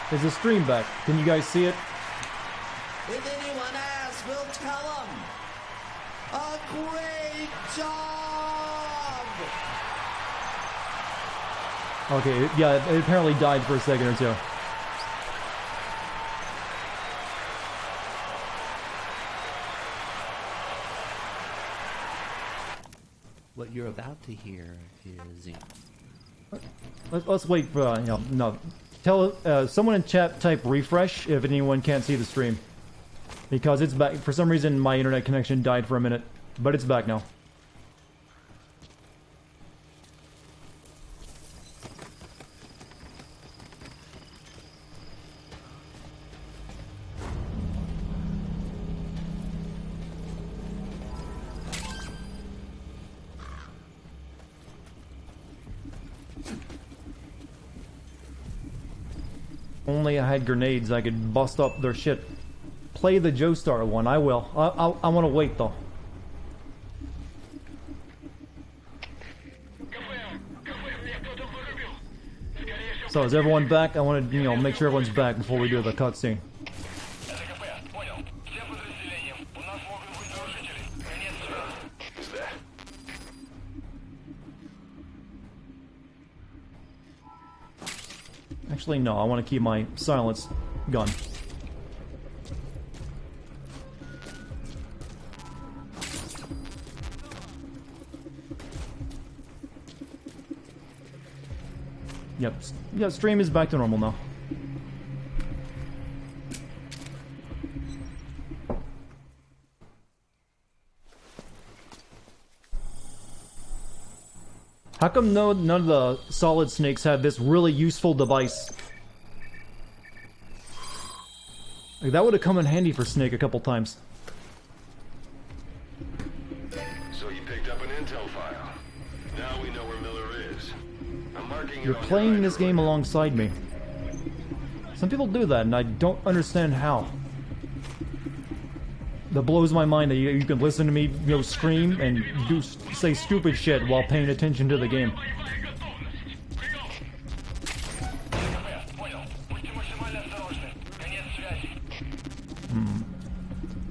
Is the stream back? Can you guys see it? If anyone asks, we'll tell them. A great job! Okay, yeah, it apparently died for a second or two. What you're about to hear is... Let's wait for, no. Tell, someone in chat type refresh if anyone can't see the stream. Because it's back. For some reason, my internet connection died for a minute. But it's back now. Only I had grenades, I could bust up their shit. Play the Joestar one, I will. I want to wait though. So is everyone back? I want to, make sure everyone's back before we do the cutscene. Actually, no, I want to keep my silence gun. Yep, yeah, stream is back to normal now. How come none of the Solid Snakes have this really useful device? Like, that would have come in handy for Snake a couple times. So you picked up an intel file. Now we know where Miller is. I'm marking You're playing this game alongside me. Some people do that, and I don't understand how. That blows my mind that you can listen to me, scream and say stupid shit while paying attention to the game.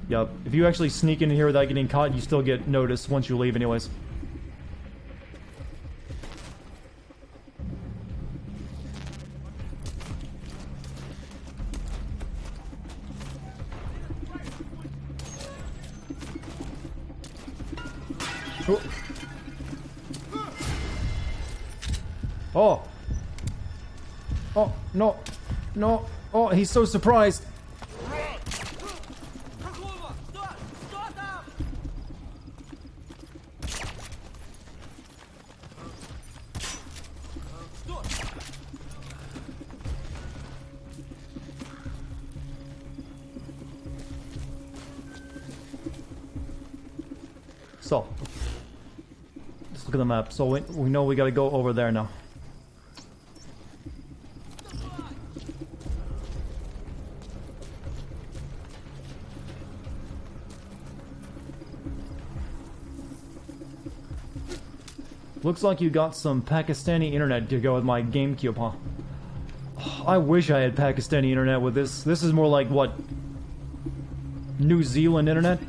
Yeah, if you actually sneak in here without getting caught, you still get noticed once you leave anyways. Oh! Oh, no! No! Oh, he's so surprised! So, let's look at the map. So we know we gotta go over there now. Looks like you got some Pakistani internet to go with my GameCube, huh? Oh, I wish I had Pakistani internet with this. This is more like, what? New Zealand internet?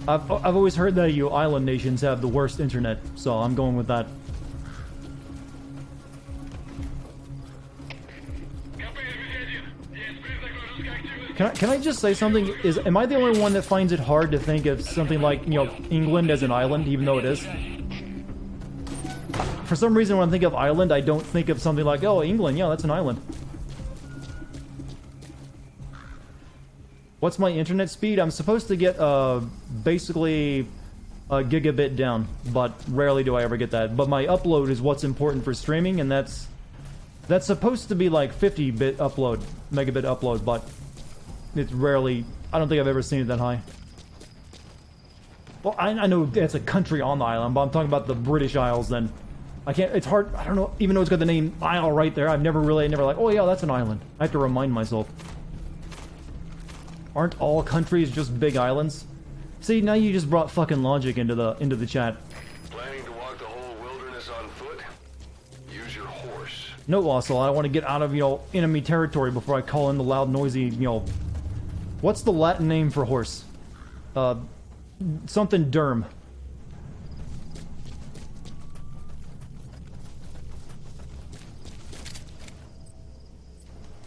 I've always heard that you island nations have the worst internet, so I'm going with that. Can I just say something? Am I the only one that finds it hard to think of something like, England as an island, even though it is? For some reason, when I think of island, I don't think of something like, oh, England, yeah, that's an island. What's my internet speed? I'm supposed to get, basically a gigabit down, but rarely do I ever get that. But my upload is what's important for streaming, and that's supposed to be like 50-bit upload, megabit upload, but it's rarely, I don't think I've ever seen it that high. Well, I know it's a country on the island, but I'm talking about the British Isles then. I can't, it's hard, I don't know, even though it's got the name Isle right there, I've never like, oh yeah, that's an island. I have to remind myself. Aren't all countries just big islands? See, now you just brought fucking logic into the chat. Planning to walk the whole wilderness on foot? No, also, I want to get out of, you know, enemy territory before I call in the loud, noisy, you know... What's the Latin name for horse? Something derm.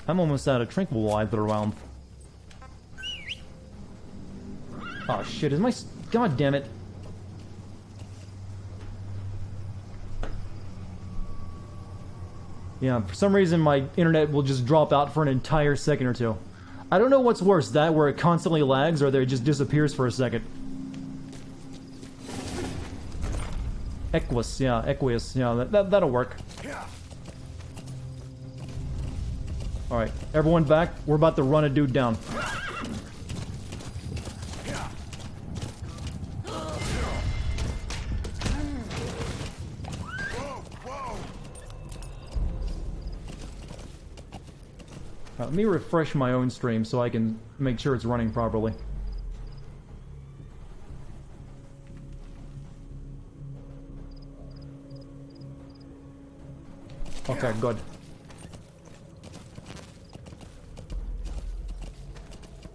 I'm almost out of tranquilizer around. Oh shit, is my... God damn it. Yeah, for some reason my internet will just drop out for an entire second or two. I don't know what's worse, that where it constantly lags or that it just disappears for a second. Equus, yeah, that'll work. Alright, everyone back. We're about to run a dude down. Let me refresh my own stream so I can make sure it's running properly. Okay, good.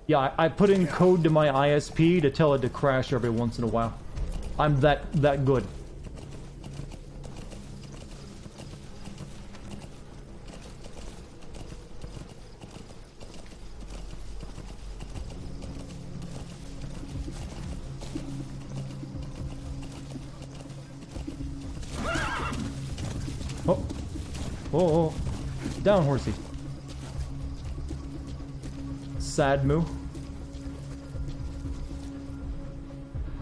Yeah, I put in code to my ISP to tell it to crash every once in a while. I'm that good. Oh, down, horsey. Sad moo.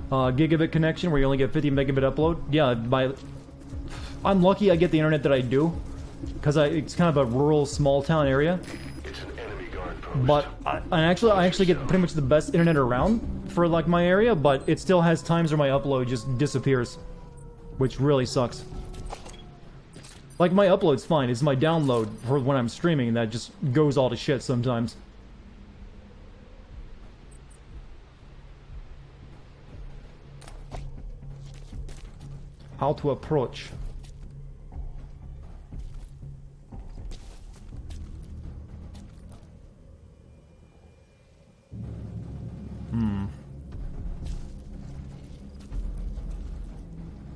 Gigabit connection where you only get 50 megabit upload. Yeah, I'm lucky I get the internet that I do, because it's kind of a rural, small town area. It's an enemy guard post. But I actually get pretty much the best internet around for like my area, but it still has times where my upload just disappears, which really sucks. Like, my upload's fine, it's my download for when I'm streaming that just goes all to shit sometimes. How to approach.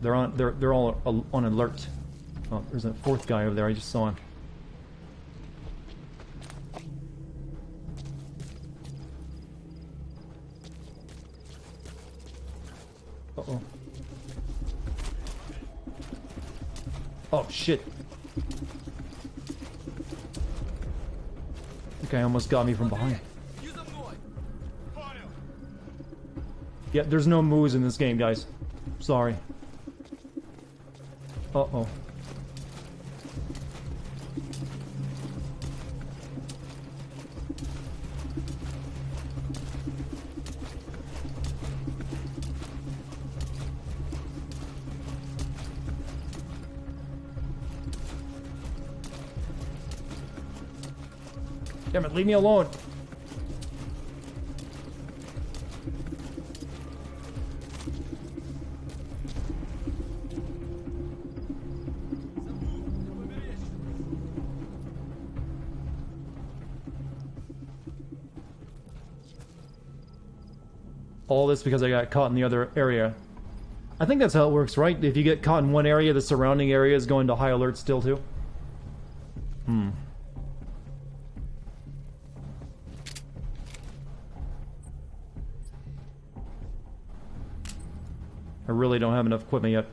They're all on alert. Oh, there's a fourth guy over there, I just saw him. Uh-oh. Oh, shit. The guy almost got me from behind. Yeah, there's no moves in this game, guys. Sorry. Uh-oh. Damn it, leave me alone. All this because I got caught in the other area. I think that's how it works, right? If you get caught in one area, the surrounding area is going to high alert still too. I really don't have enough equipment yet.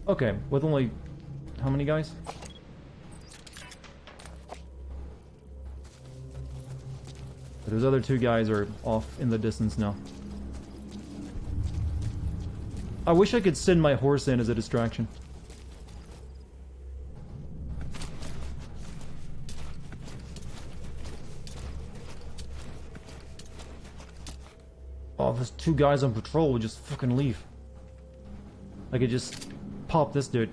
Okay, with only... how many guys? Those other two guys are off in the distance now. I wish I could send my horse in as a distraction. Oh, there's two guys on patrol would just fucking leave. I could just pop this dude.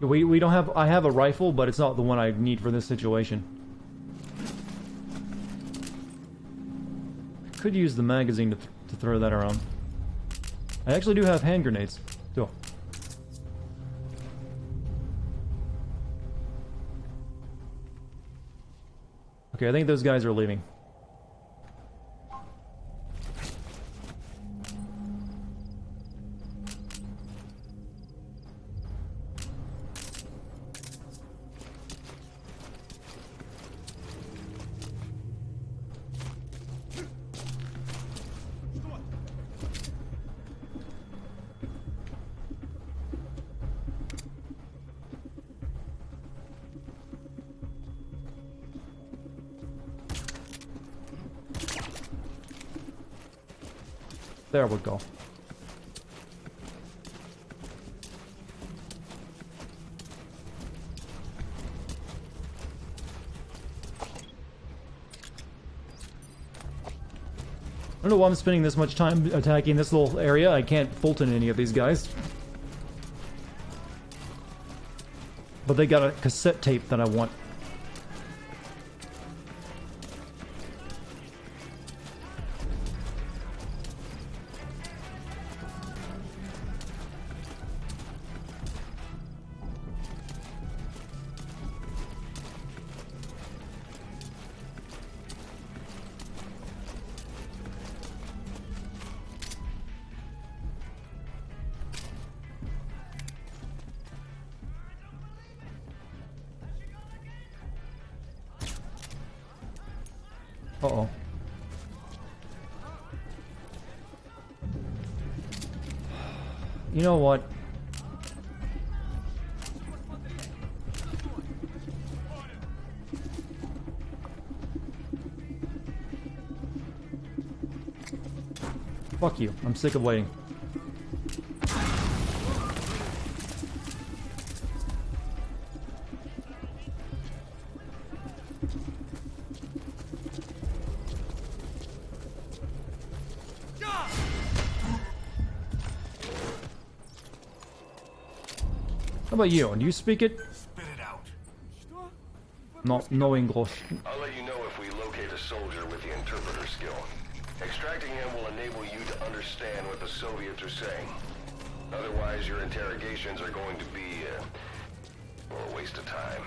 We don't have... I have a rifle, but it's not the one I need for this situation. Could use the magazine to throw that around. I actually do have hand grenades. So. Okay, I think those guys are leaving. There we go. I don't know why I'm spending this much time attacking this little area. I can't Fulton any of these guys. But they got a cassette tape that I want. Uh-oh. You know what? Fuck you. I'm sick of waiting. How about you? Do you speak it? Spit it out. No English. I'll let you know if we locate a soldier with the interpreter skill. Extracting him will enable you to understand what the Soviets are saying. Otherwise, your interrogations are going to be a waste of time.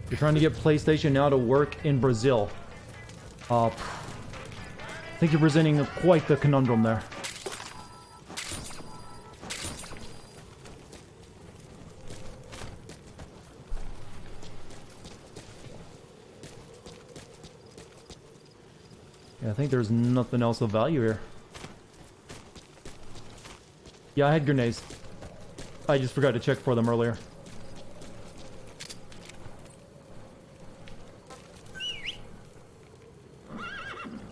You're trying to get PlayStation now to work in Brazil. I think you're presenting quite the conundrum there. Yeah, I think there's nothing else of value here. Yeah, I had grenades. I just forgot to check for them earlier.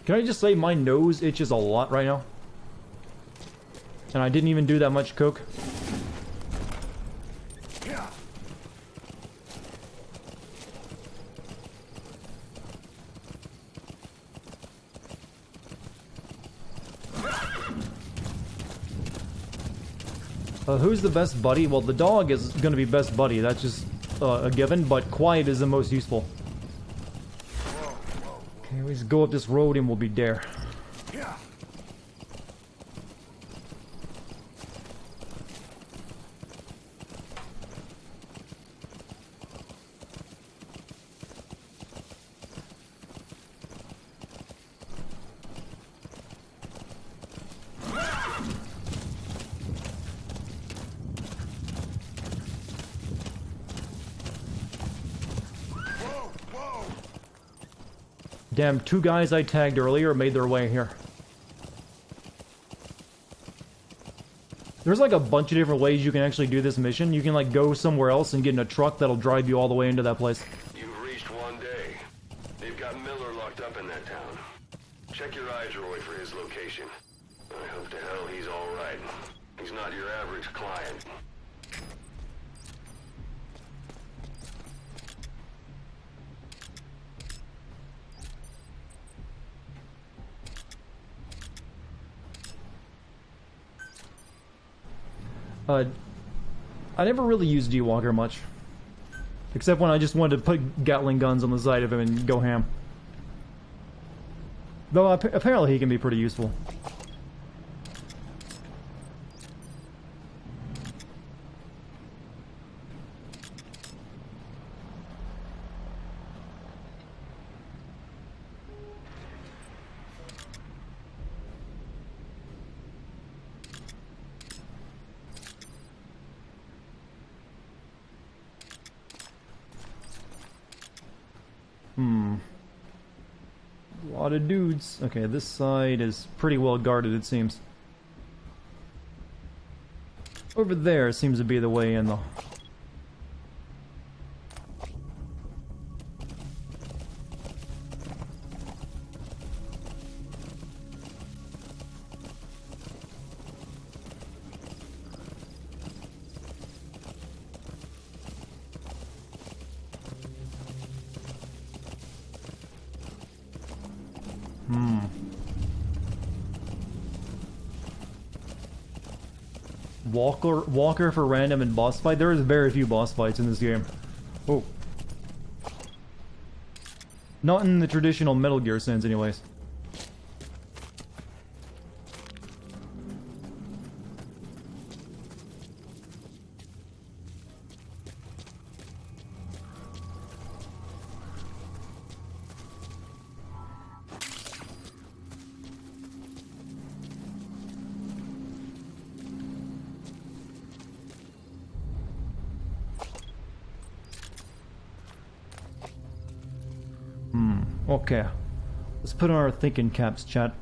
Can I just say my nose itches a lot right now? And I didn't even do that much coke. Who's the best buddy? Well, the dog is going to be best buddy. That's just a given, but quiet is the most useful. Okay, let's go up this road and we'll be there. Damn, two guys I tagged earlier made their way here. There's like a bunch of different ways you can actually do this mission. You can like go somewhere else and get in a truck that'll drive you all the way into that place. You've reached one day. They've got Miller locked up in that town. Check your eyes, Roy, for his location. I hope to hell he's all right. He's not your average client. I never really used G-Walker much. Except when I just wanted to put Gatling guns on the side of him and go ham. Though apparently he can be pretty useful. A lot of dudes. Okay, this side is pretty well guarded, it seems. Over there seems to be the way in, though. Walker for random and boss fight. There is very few boss fights in this game. Oh. Not in the traditional Metal Gear sense, anyways. Okay. Let's put on our thinking caps, chat.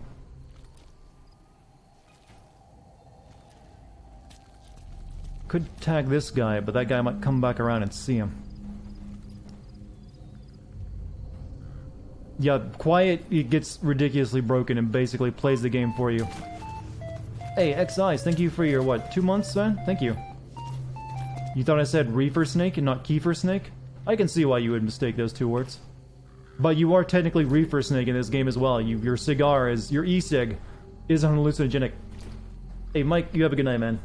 Could tag this guy, but that guy might come back around and see him. Yeah, Quiet, it gets ridiculously broken and basically plays the game for you. Hey, X-Eyes, thank you for your, what, 2 months, man? Thank you. You thought I said reefer snake and not kiefer snake? I can see why you would mistake those two words. But you are technically reefer snake in this game as well. Your cigar is, your e-cig is hallucinogenic. Hey Mike, you have a good night, man.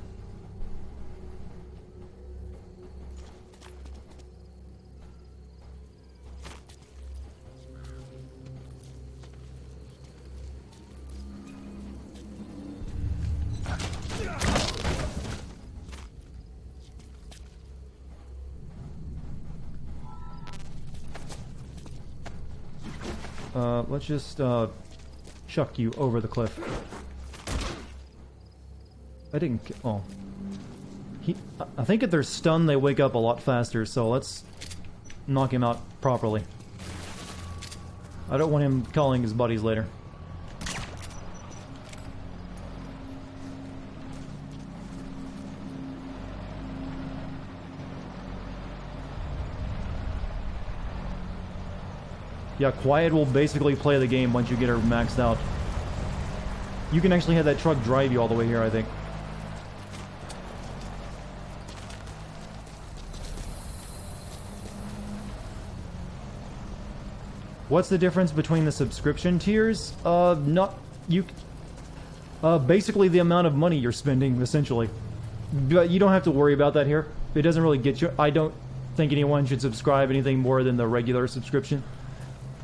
Let's just, chuck you over the cliff. I didn't... oh. I think if they're stunned, they wake up a lot faster, so let's knock him out properly. I don't want him calling his buddies later. Yeah, Quiet will basically play the game once you get her maxed out. You can actually have that truck drive you all the way here, I think. What's the difference between the subscription tiers? Basically the amount of money you're spending, essentially. But you don't have to worry about that here. It doesn't really get you... I don't think anyone should subscribe anything more than the regular subscription.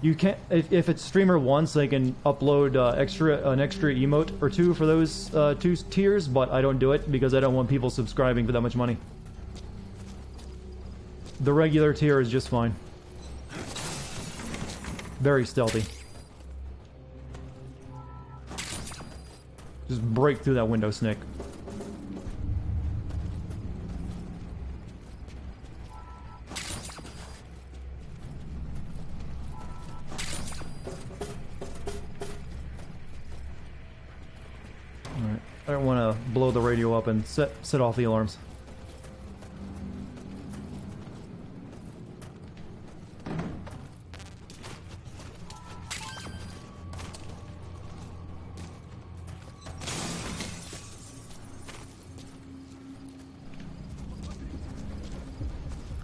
You can't, if it's streamer wants, they can upload an extra emote or two for those two tiers, but I don't do it because I don't want people subscribing for that much money. The regular tier is just fine. Very stealthy. Just break through that window, Snake. I don't want to blow the radio up and set off the alarms.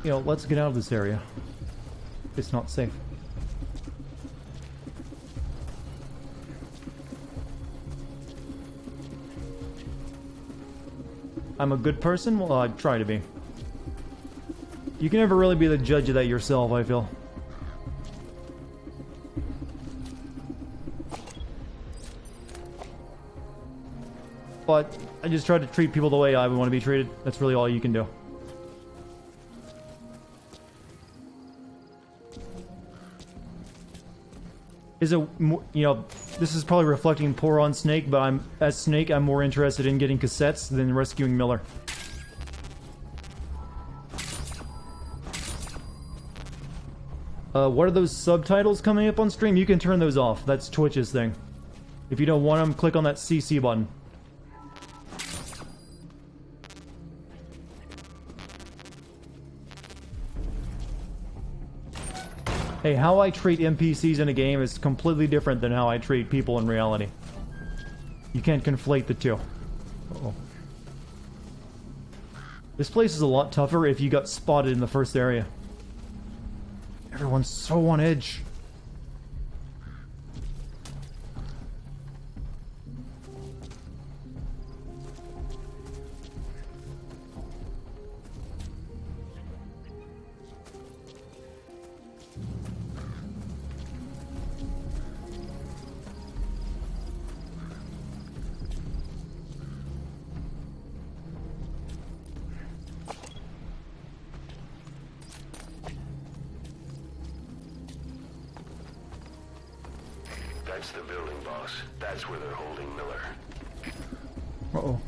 You know, let's get out of this area. It's not safe. I'm a good person? Well, I try to be. You can never really be the judge of that yourself, I feel. But I just try to treat people the way I would want to be treated. That's really all you can do. Is it, you know, this is probably reflecting poor on Snake, but as Snake, I'm more interested in getting cassettes than rescuing Miller. What are those subtitles coming up on stream? You can turn those off. That's Twitch's thing. If you don't want them, click on that CC button. Hey, how I treat NPCs in a game is completely different than how I treat people in reality. You can't conflate the two. Uh-oh. This place is a lot tougher if you got spotted in the first area. Everyone's so on edge. That's the building, boss. That's where they're holding Miller. Uh-oh.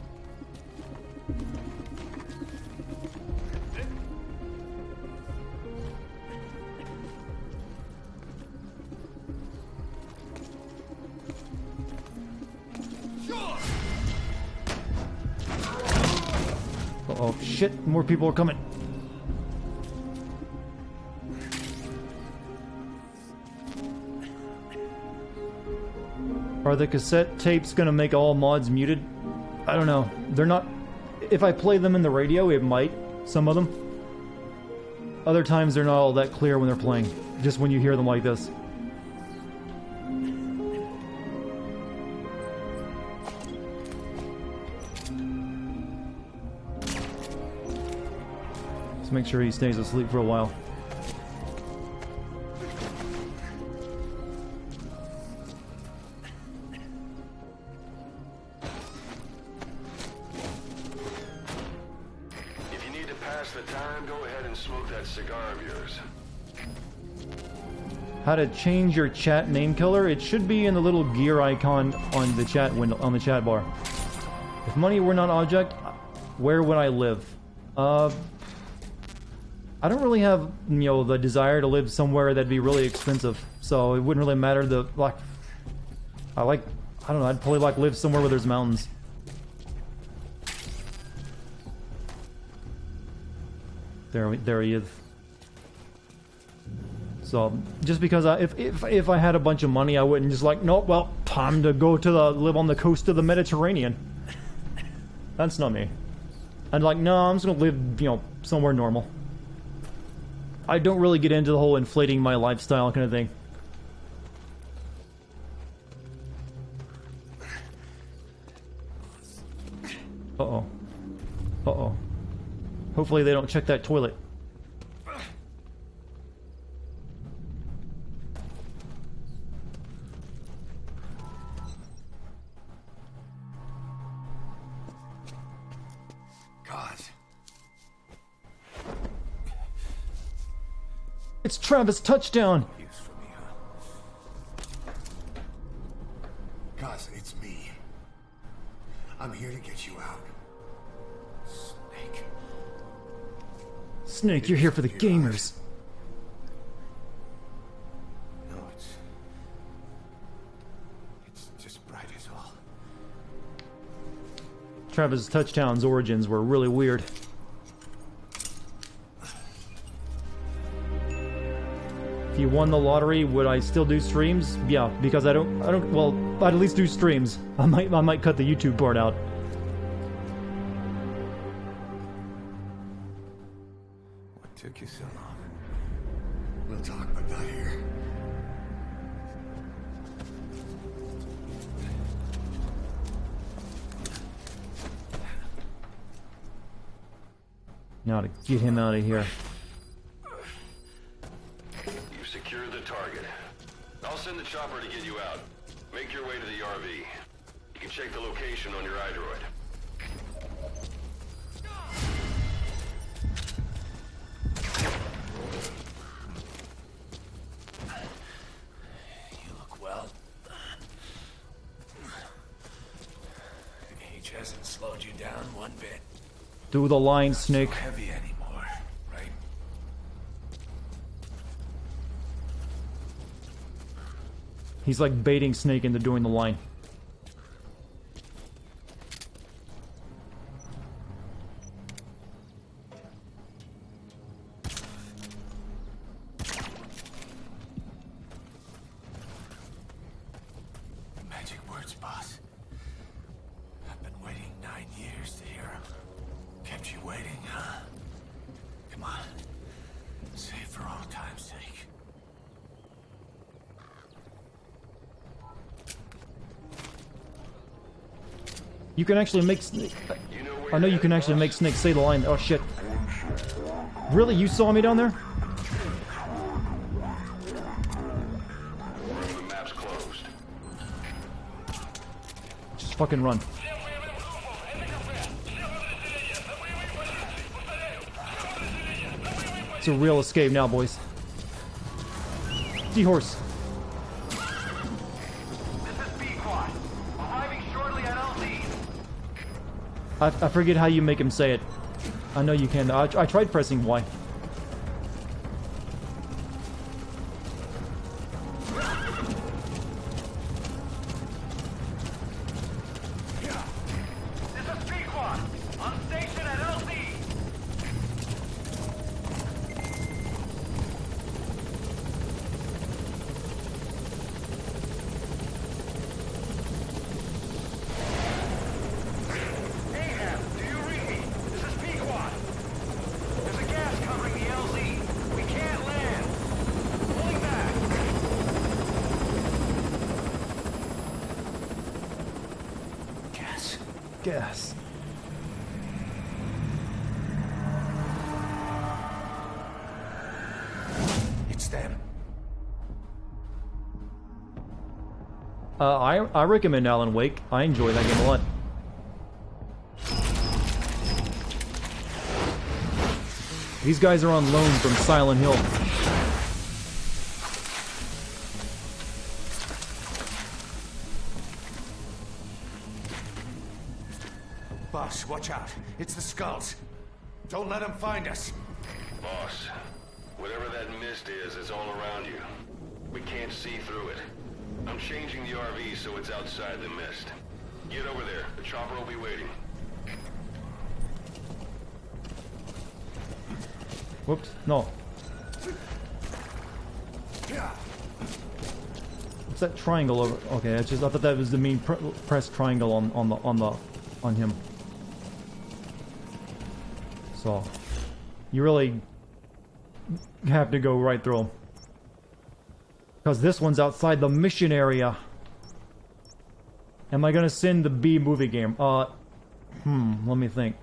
Uh-oh, shit, more people are coming. Are the cassette tapes gonna make all mods muted? I don't know. They're not... If I play them in the radio, it might. Some of them. Other times they're not all that clear when they're playing. Just when you hear them like this. Let's make sure he stays asleep for a while. How to change your chat name color? It should be in the little gear icon on the chat window, on the chat bar. If money were not an object, where would I live? I don't really have, you know, the desire to live somewhere that'd be really expensive, so it wouldn't really matter. I don't know, I'd probably live somewhere where there's mountains. There he is. So, just because if I had a bunch of money, I wouldn't just nope, well, time to go to live on the coast of the Mediterranean. That's not me. I'd no, I'm just gonna live, you know, somewhere normal. I don't really get into the whole inflating my lifestyle kind of thing. Uh-oh. Uh-oh. Hopefully they don't check that toilet. It's Travis touchdown! Use for me, huh? Guys, it's me. I'm here to get you out. Snake. Snake, you're here for the gamers. No, it's just bright as all. Travis touchdown's origins were really weird. If you won the lottery, would I still do streams? Yeah, because I don't, well, I'd at least do streams. I might cut the YouTube part out. What took you so long? We'll talk, but not here. Now to get him out of here. RV. You can check the location on your iDroid. You look well. Age hasn't slowed you down one bit. Do the line, Snake. Not heavy anymore, right? He's like baiting Snake into doing the line. Magic words, boss. I've been waiting 9 years to hear them. Kept you waiting, huh? Come on. Say it for all time's sake. You can actually make Snake... I know you can actually make Snake say the line. Oh shit. Really? You saw me down there? The map's closed. Just fucking run. It's a real escape now, boys. Seahorse. I forget how you make him say it. I know you can. I tried pressing Y. Gas. It's them. I recommend Alan Wake. I enjoy that game a lot. These guys are on loan from Silent Hill. Boss, watch out. It's the skulls. Don't let them find us. Boss, whatever that mist is, it's all around you. We can't see through it. I'm changing the RV so it's outside the mist. Get over there. The chopper will be waiting. Whoops. No. What's that triangle over? Okay, I thought that was the mean press triangle on him. So you really have to go right through him. Because this one's outside the mission area. Am I gonna send the B movie game? Let me think.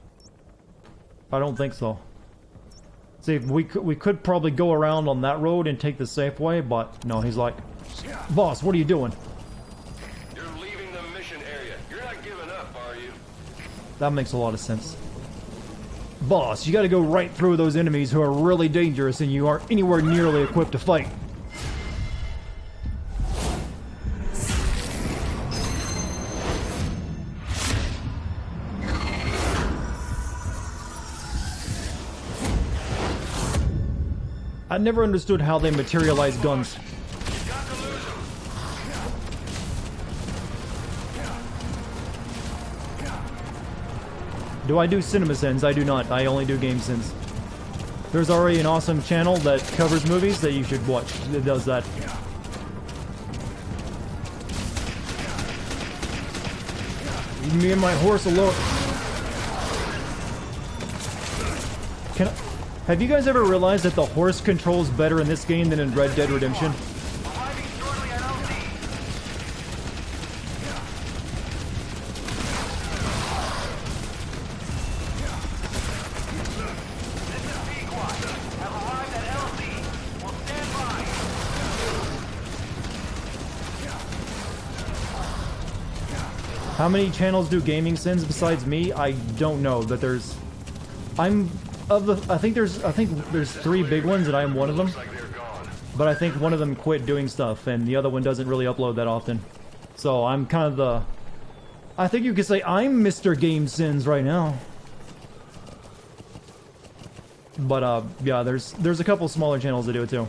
I don't think so. See, we could probably go around on that road and take the safe way, but no, he's like, boss, what are you doing? You're leaving the mission area. You're not giving up, are you? That makes a lot of sense. Boss, you gotta go right through those enemies who are really dangerous and you aren't anywhere nearly equipped to fight. I never understood how they materialize guns. Do I do CinemaSins? I do not. I only do GameSins. There's already an awesome channel that covers movies that you should watch. It does that. Leave me and my horse alone. Have you guys ever realized that the horse controls better in this game than in Red Dead Redemption? How many channels do gaming sins besides me? I don't know. That there's... I think there's 3 big ones and I am one of them. But I think one of them quit doing stuff and the other one doesn't really upload that often. So I'm kind of the... I think you could say I'm Mr. Game Sins right now. But yeah, there's a couple smaller channels that do it too.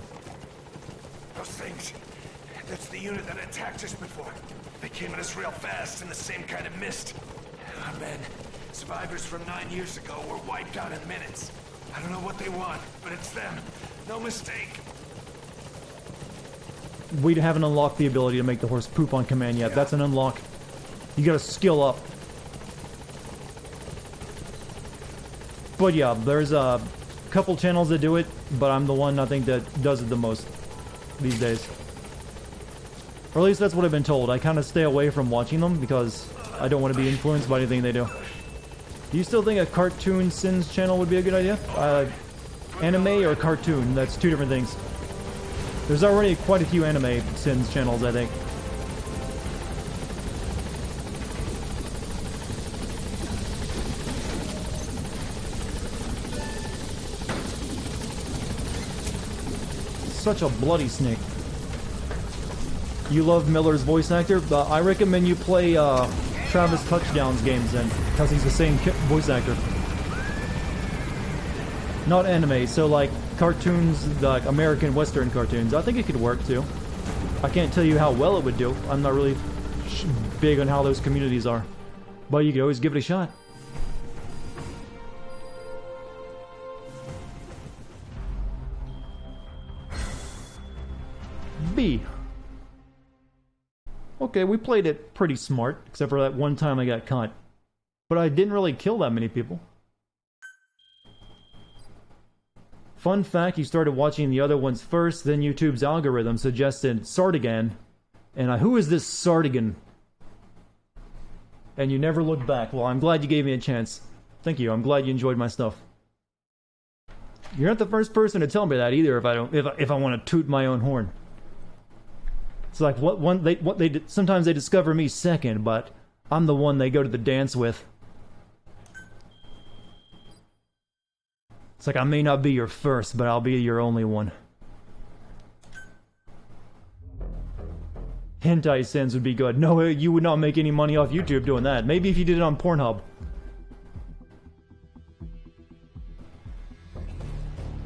Those things. That's the unit that attacked us before. They came at us real fast in the same kind of mist. Ah, man, survivors from 9 years ago were wiped out in minutes. I don't know what they want, but it's them. No mistake. We haven't unlocked the ability to make the horse poop on command yet. That's an unlock. You gotta skill up. But yeah, there's a couple channels that do it, but I'm the one I think that does it the most these days. Or at least that's what I've been told. I kind of stay away from watching them because I don't want to be influenced by anything they do. Do you still think a cartoon sins channel would be a good idea? Anime or cartoon? That's 2 different things. There's already quite a few anime sins channels, I think. Such a bloody snake. You love Miller's voice actor? I recommend you play Travis Touchdowns games then, because he's the same voice actor. Not anime, so like cartoons, like American Western cartoons. I think it could work too. I can't tell you how well it would do. I'm not really big on how those communities are. But you could always give it a shot. B. Okay, we played it pretty smart, except for that one time I got caught. But I didn't really kill that many people. Fun fact, you started watching the other ones first, then YouTube's algorithm suggested Dartigan. And who is this Dartigan? And you never looked back. Well, I'm glad you gave me a chance. Thank you, I'm glad you enjoyed my stuff. You're not the first person to tell me that either if I want to toot my own horn. It's like sometimes they discover me second, but I'm the one they go to the dance with. It's like I may not be your first, but I'll be your only one. Hentai sins would be good. No, you would not make any money off YouTube doing that. Maybe if you did it on Pornhub.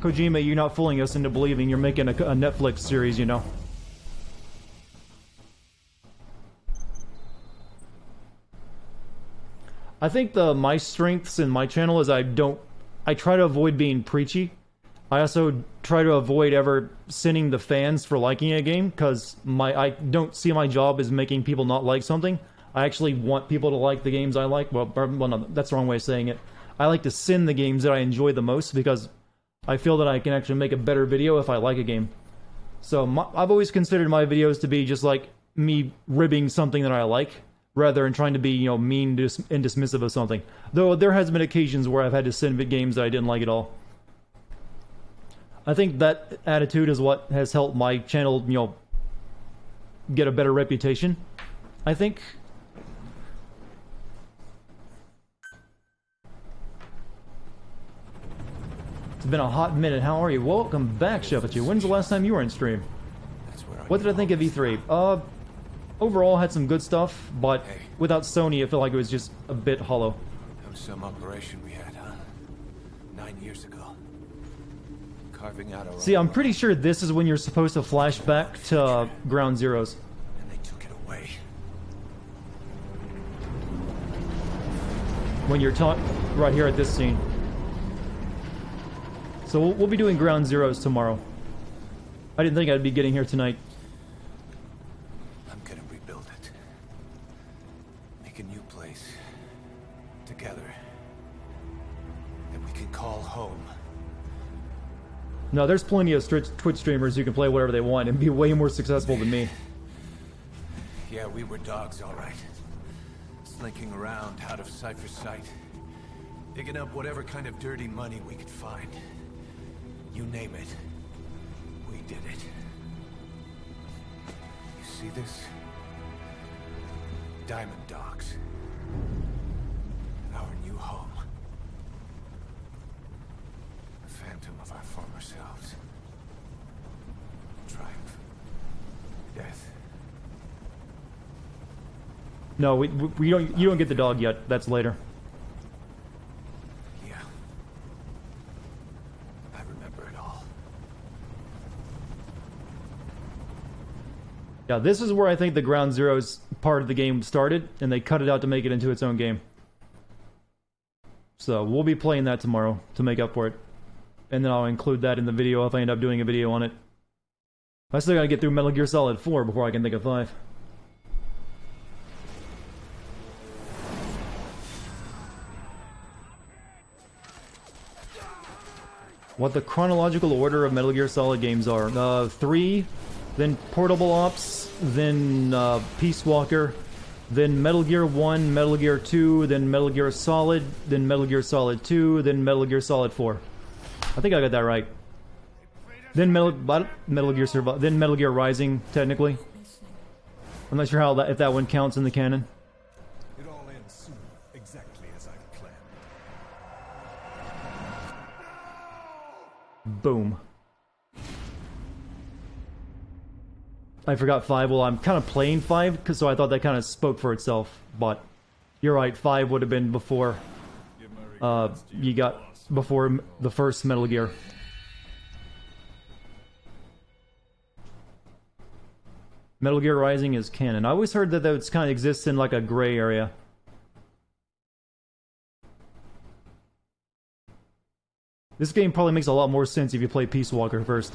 Kojima, you're not fooling us into believing you're making a Netflix series, you know. I think my strengths in my channel is I try to avoid being preachy. I also try to avoid ever sinning the fans for liking a game, because I don't see my job as making people not like something. I actually want people to like the games I like. Well, no, that's the wrong way of saying it. I like to sin the games that I enjoy the most, because I feel that I can actually make a better video if I like a game. So I've always considered my videos to be just like me ribbing something that I like, rather than trying to be, you know, mean and dismissive of something. Though there has been occasions where I've had to sin games that I didn't like at all. I think that attitude is what has helped my channel, you know, get a better reputation. I think. It's been a hot minute. How are you? Welcome back, Shepherdju. When's the last time you were in stream? What did I think of E3? Overall, had some good stuff, but without Sony, I feel like it was just a bit hollow. That was some operation we had, huh? 9 years ago. Carving out our See, I'm pretty sure this is when you're supposed to flash back to Ground Zeroes. And they took it away. When you're right here at this scene. So we'll be doing Ground Zeroes tomorrow. I didn't think I'd be getting here tonight. I'm gonna rebuild it. Make a new place. Together. That we can call home. No, there's plenty of Twitch streamers who can play whatever they want and be way more successful than me. Yeah, we were dogs, all right. Slinking around out of Cypher's sight. Digging up whatever kind of dirty money we could find. You name it. We did it. You see this? Diamond Docks. Our new home. A phantom of our former selves. Triumph. Death. No, we don't. You don't get the dog yet. That's later. Yeah. I remember it all. Yeah, this is where I think the Ground Zeroes part of the game started, and they cut it out to make it into its own game. So we'll be playing that tomorrow to make up for it, and then I'll include that in the video if I end up doing a video on it. I still gotta get through Metal Gear Solid 4 before I can think of 5. What the chronological order of Metal Gear Solid games are. 3, then Portable Ops, then Peace Walker, then Metal Gear 1, Metal Gear 2, then Metal Gear Solid, then Metal Gear Solid 2, then Metal Gear Solid 4. I think I got that right. Then Metal Gear Survive, then Metal Gear Rising, technically. I'm not sure how if that one counts in the canon. It all ends soon, exactly as I planned. Boom. I forgot 5. Well, I'm kind of playing 5, so I thought that kind of spoke for itself. But you're right, 5 would have been before you got before the first Metal Gear. Metal Gear Rising is canon. I always heard that that kind of exists in like a gray area. This game probably makes a lot more sense if you play Peace Walker first.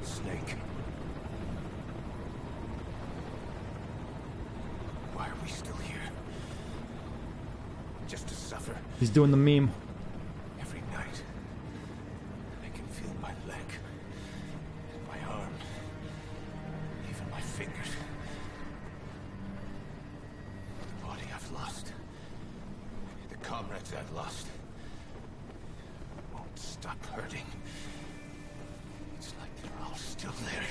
Snake. Why are we still here? Just to suffer. He's doing the meme. Every night, I can feel my leg, my arm, even my fingers. The body I've lost, the comrades I've lost, won't stop hurting. It's like they're all still there.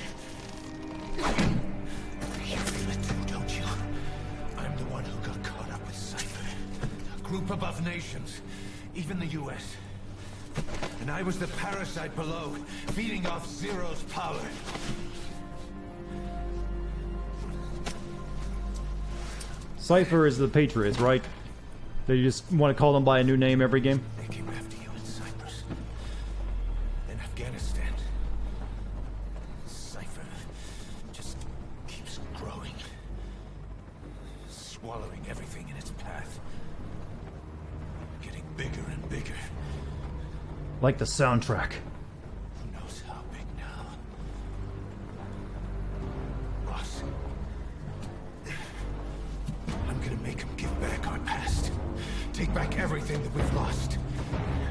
You feel it too, don't you? I'm the one who got caught up with Cypher. A group above nations, even the US. And I was the parasite below, feeding off Zero's power. Cypher is the Patriots, right? They just want to call them by a new name every game. They came after you in Cyprus. In Afghanistan. Cypher just keeps growing. Swallowing everything in its path. Getting bigger and bigger. Like the soundtrack. Who knows how big now? Ross. I'm gonna make him give back our past. Take back everything that we've lost.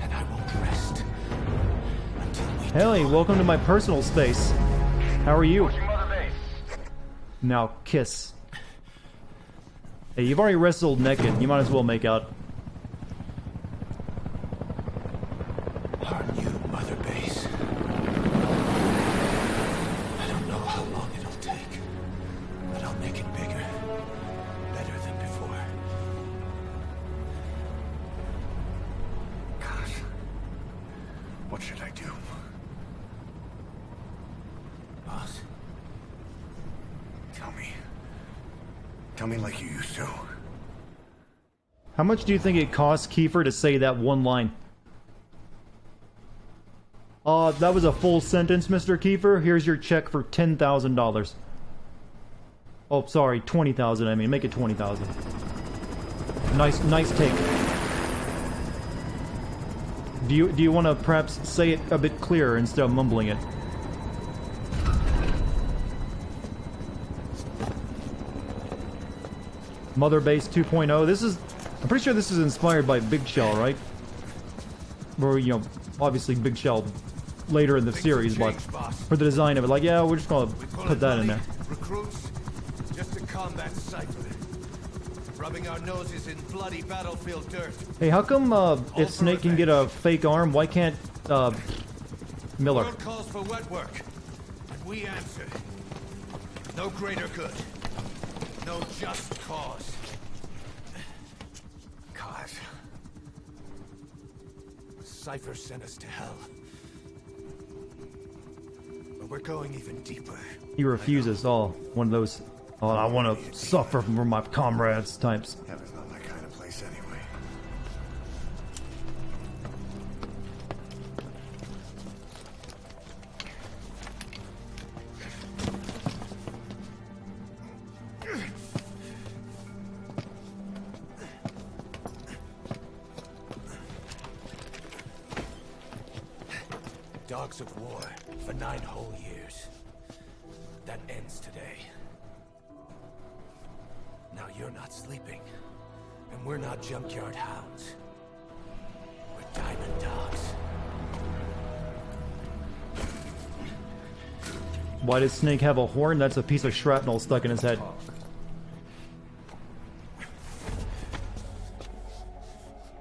And I won't rest. Until we Hey, welcome to my personal space. How are you? Pushing Mother Base. Now kiss. Hey, you've already wrestled naked. You might as well make out. Our new mother base. I don't know how long it'll take, but I'll make it bigger. Better than before. Gosh. What should I do? Boss, Tell me. Tell me like you used to. How much do you think it cost Kiefer to say that one line? That was a full sentence, Mr. Kiefer. Here's your check for $10,000. Oh, sorry, 20,000. I mean, make it 20,000. Nice take. Do you want to perhaps say it a bit clearer instead of mumbling it? Mother Base 2.0. This is, I'm pretty sure this is inspired by Big Shell, right? Or, you know, obviously Big Shell later in the series, but for the design of it, like, yeah, we're just gonna put that in there. Recruits, just to combat Cypher. Rubbing our noses in bloody battlefield dirt. Hey, how come if Snake can get a fake arm, why can't Miller? World calls for wet work, and we answer. No greater good. No just cause. Cypher sent us to hell. But we're going even deeper. He refuses. Oh, one of those. Oh, I want to suffer for my comrades types. Heaven's not my kind of place anyway. Dogs of war for 9 whole years. That ends today. Now you're not sleeping, and we're not junkyard hounds. We're diamond dogs. Why does Snake have a horn? That's a piece of shrapnel stuck in his head.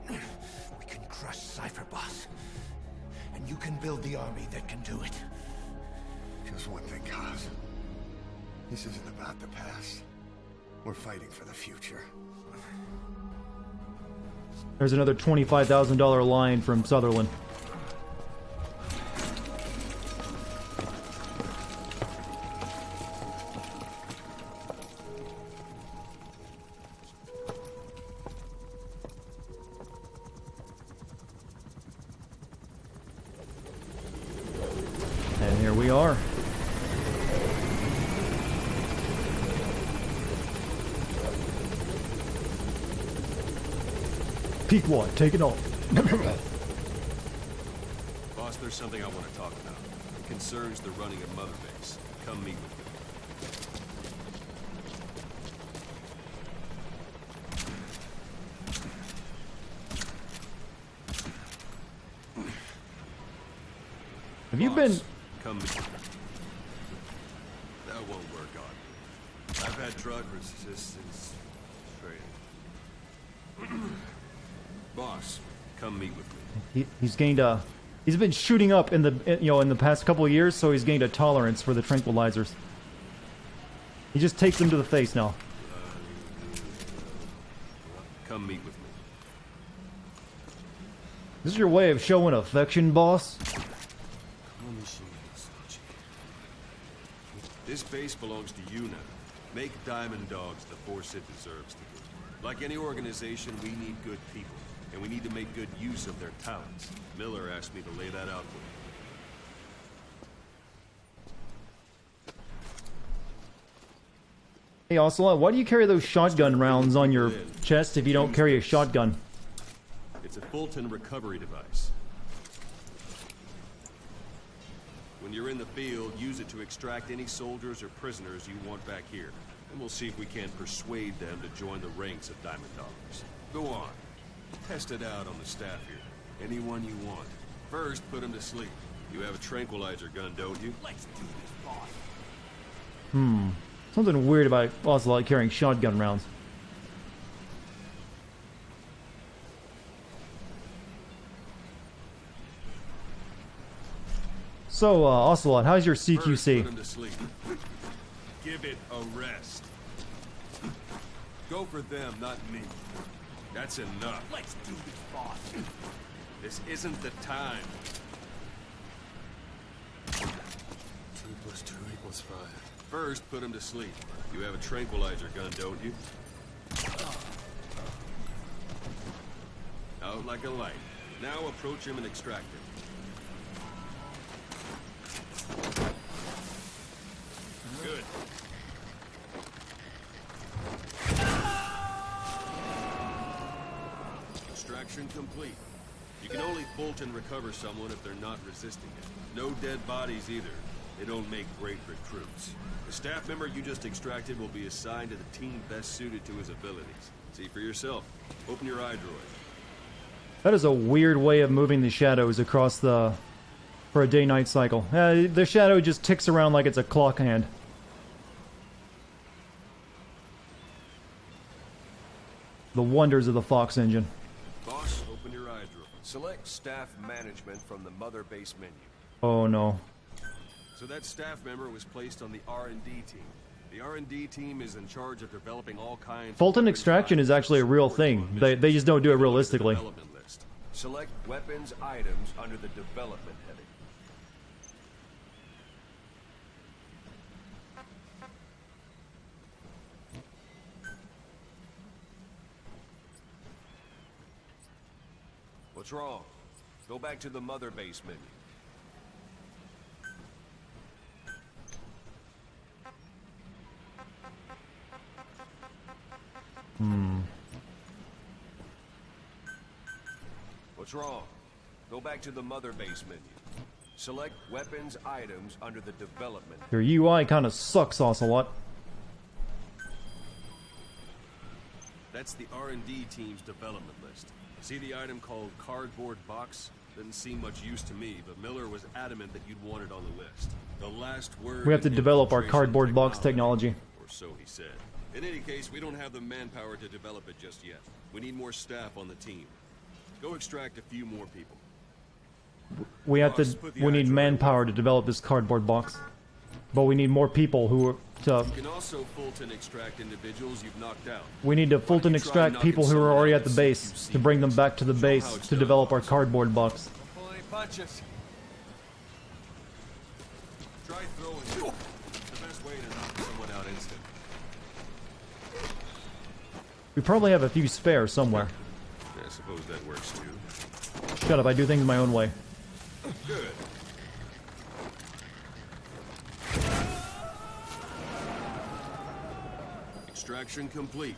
We can crush Cypher, boss. And you can build the army that can do it. Just one thing, Kaz. This isn't about the past. We're fighting for the future. There's another $25,000 line from Sutherland. And here we are. Peak one, take it on. Boss, there's something I want to talk about. It concerns the running of Mother Base. Come meet with me. Have you been... Come meet with me. That won't work on me. I've had drug resistance training. Boss, come meet with me. He's gained a... He's been shooting up in the, in the past couple of years, so he's gained a tolerance for the tranquilizers. He just takes them to the face now. Come meet with me. This is your way of showing affection, boss? This base belongs to you now. Make Diamond Dogs the force it deserves to be. Like any organization, we need good people, and we need to make good use of their talents. Miller asked me to lay that out for you. Hey, Ocelot, why do you carry those shotgun rounds on your chest if you don't carry a shotgun? It's a Fulton recovery device. When you're in the field, use it to extract any soldiers or prisoners you want back here. And we'll see if we can't persuade them to join the ranks of Diamond Dogs. Go on. Test it out on the staff here. Anyone you want. First, put them to sleep. You have a tranquilizer gun, don't you? Let's do this, boss. Something weird about Ocelot carrying shotgun rounds. So, Ocelot, how's your First, put CQC? them to sleep. Give it a rest. Go for them, not me. That's enough. Let's do this, boss. This isn't the time. 2 + 2 = 5. First, put him to sleep. You have a tranquilizer gun, don't you? Out like a light. Now approach him and extract him. Good. Extraction complete. You can only Fulton recover someone if they're not resisting it. No dead bodies either. They don't make great recruits. The staff member you just extracted will be assigned to the team best suited to his abilities. See for yourself. Open your eye droid. That is a weird way of moving the shadows across the... for a day-night cycle. The shadow just ticks around like it's a clock hand. The wonders of the Fox engine. Boss, open your eye droid. Select staff management from the Mother Base menu. Oh no. So that staff member was placed on the R&D team. The R&D team is in charge of developing all kinds Fulton of extraction is actually a real thing. They just don't do it realistically. development list. Select weapons items under the development heading. What's wrong? Go back to the mother base menu. What's wrong? Go back to the mother base menu. Select weapons items under the development. Your UI kind of sucks, Ocelot. That's the R&D team's development list. See the item called cardboard box? Didn't seem much use to me, but Miller was adamant that you'd want it on the list. The last word. We have to in develop our infiltration cardboard box technology. Or so he said. In any case, we don't have the manpower to develop it just yet. We need more staff on the team. Go extract a few more people. We need manpower to develop this cardboard box. But we need more people who are to... You can also Fulton extract individuals you've knocked out. We need to Fulton extract people who are already at the base to bring them back to the base to develop our cardboard box. Pulling punches. Try throwing. It's the best way to knock someone out instant. We probably have a few spare somewhere. I suppose that works too. Shut up, I do things my own way. Good. Extraction complete.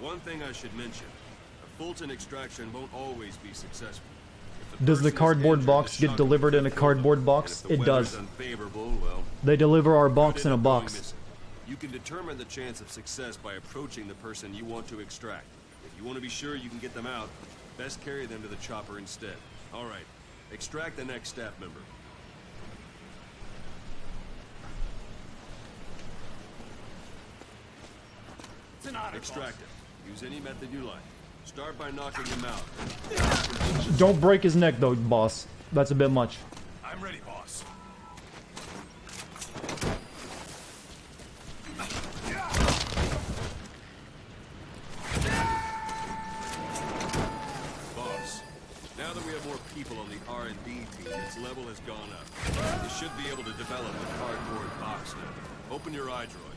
One thing I should mention. A Fulton extraction won't always be successful. If Does the person is cardboard injured, box the get shock delivered in a will kill cardboard them. box? And if It the weather's does. unfavorable, well, They deliver our could box in end a up going box. missing. You can determine the chance of success by approaching the person you want to extract. If you want to be sure you can get them out, best carry them to the chopper instead. All right, extract the next staff member. Extract it. Use any method you like. Start by knocking him out. Don't break his neck though, boss. That's a bit much. I'm ready, boss. Boss, now that we have more people on the R&D team, its level has gone up. You should be able to develop the cardboard box now. Open your iDroid.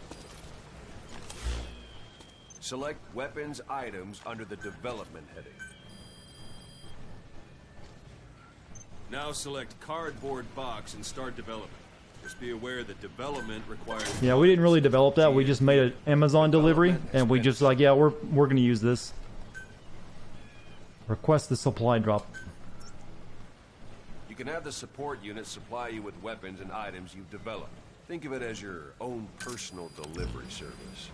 Select weapons items under the development heading. Now select cardboard box and start development. Just be aware that development requires... Yeah, we didn't really develop that. We just made an Amazon delivery, and we just like, yeah, we're gonna use this. Request the supply drop. You can have the support unit supply you with weapons and items you've developed. Think of it as your own personal delivery service.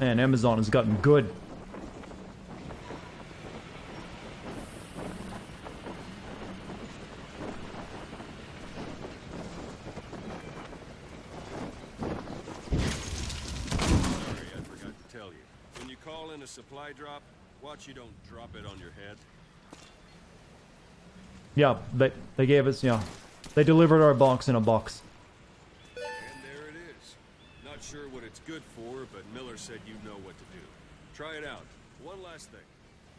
Man, Amazon has gotten good. Sorry, I forgot to tell you. When you call in a supply drop, watch you don't drop it on your head. Yeah, they gave us, yeah. They delivered our box in a box. And there it is. Not sure what it's good for, but Miller said you know what to do. Try it out. One last thing.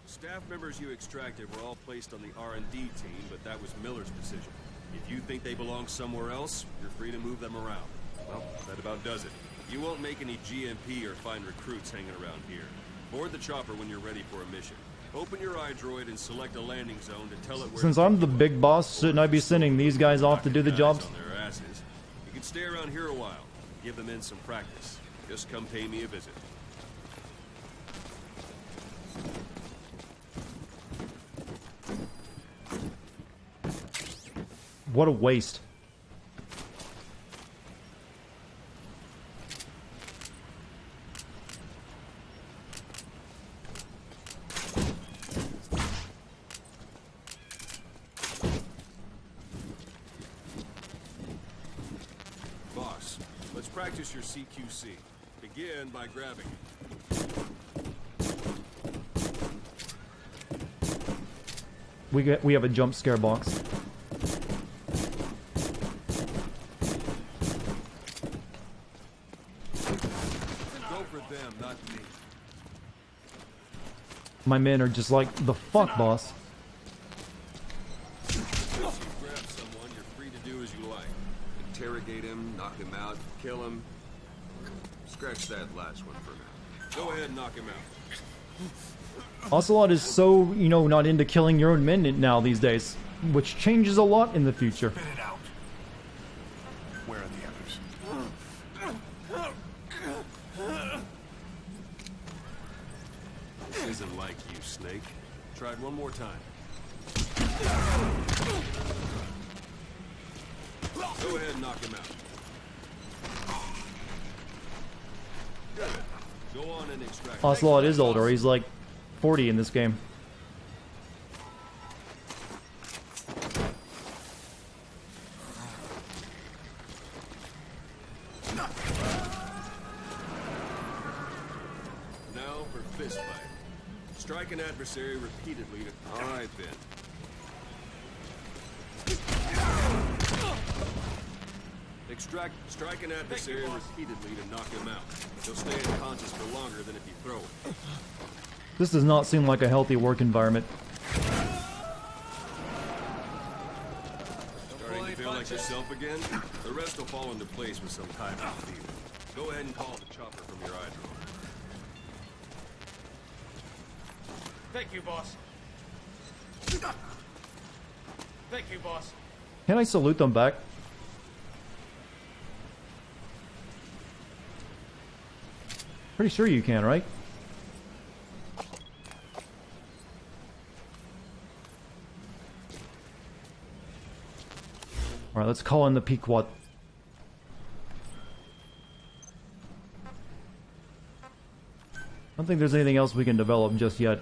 Staff members you extracted were all placed on the R&D team, but that was Miller's decision. If you think they belong somewhere else, you're free to move them around. Well, that about does it. You won't make any GMP or find recruits hanging around here. Board the chopper when you're ready for a mission. Open your iDroid and select a landing zone to tell it where... Since I'm the big boss, shouldn't I be sending these guys off to do the jobs? On their asses. You can stay around here a while. Give them in some practice. Just come pay me a visit. What a waste. Boss, let's practice your CQC. Begin by grabbing it. We have a jump scare box. with them, not me. My men are just like, the fuck, boss? If you grab someone, you're free to do as you like. Interrogate him, knock him out, kill him. Scratch that last one for now. Go ahead and knock him out. Ocelot is so, you know, not into killing your own men now these days, which changes a lot in the future. Spit it out. Where are the others? This isn't like you, Snake. Try it one more time. Go ahead and knock him out. Good. Go on and extract. Ocelot is older. He's like 40 in this game. Now for fist fight. Strike an adversary repeatedly to... Alright then. Strike an adversary repeatedly to knock him out. He'll stay unconscious for longer than if you throw him. This does not seem like a healthy work environment. Starting to feel like yourself again? The rest will fall into place with some time in the field. Go ahead and call the chopper from your eye drawer. Thank you, boss. Thank you, boss. Can I salute them back? Pretty sure you can, right? Alright, let's call in the Pequot. I don't think there's anything else we can develop just yet.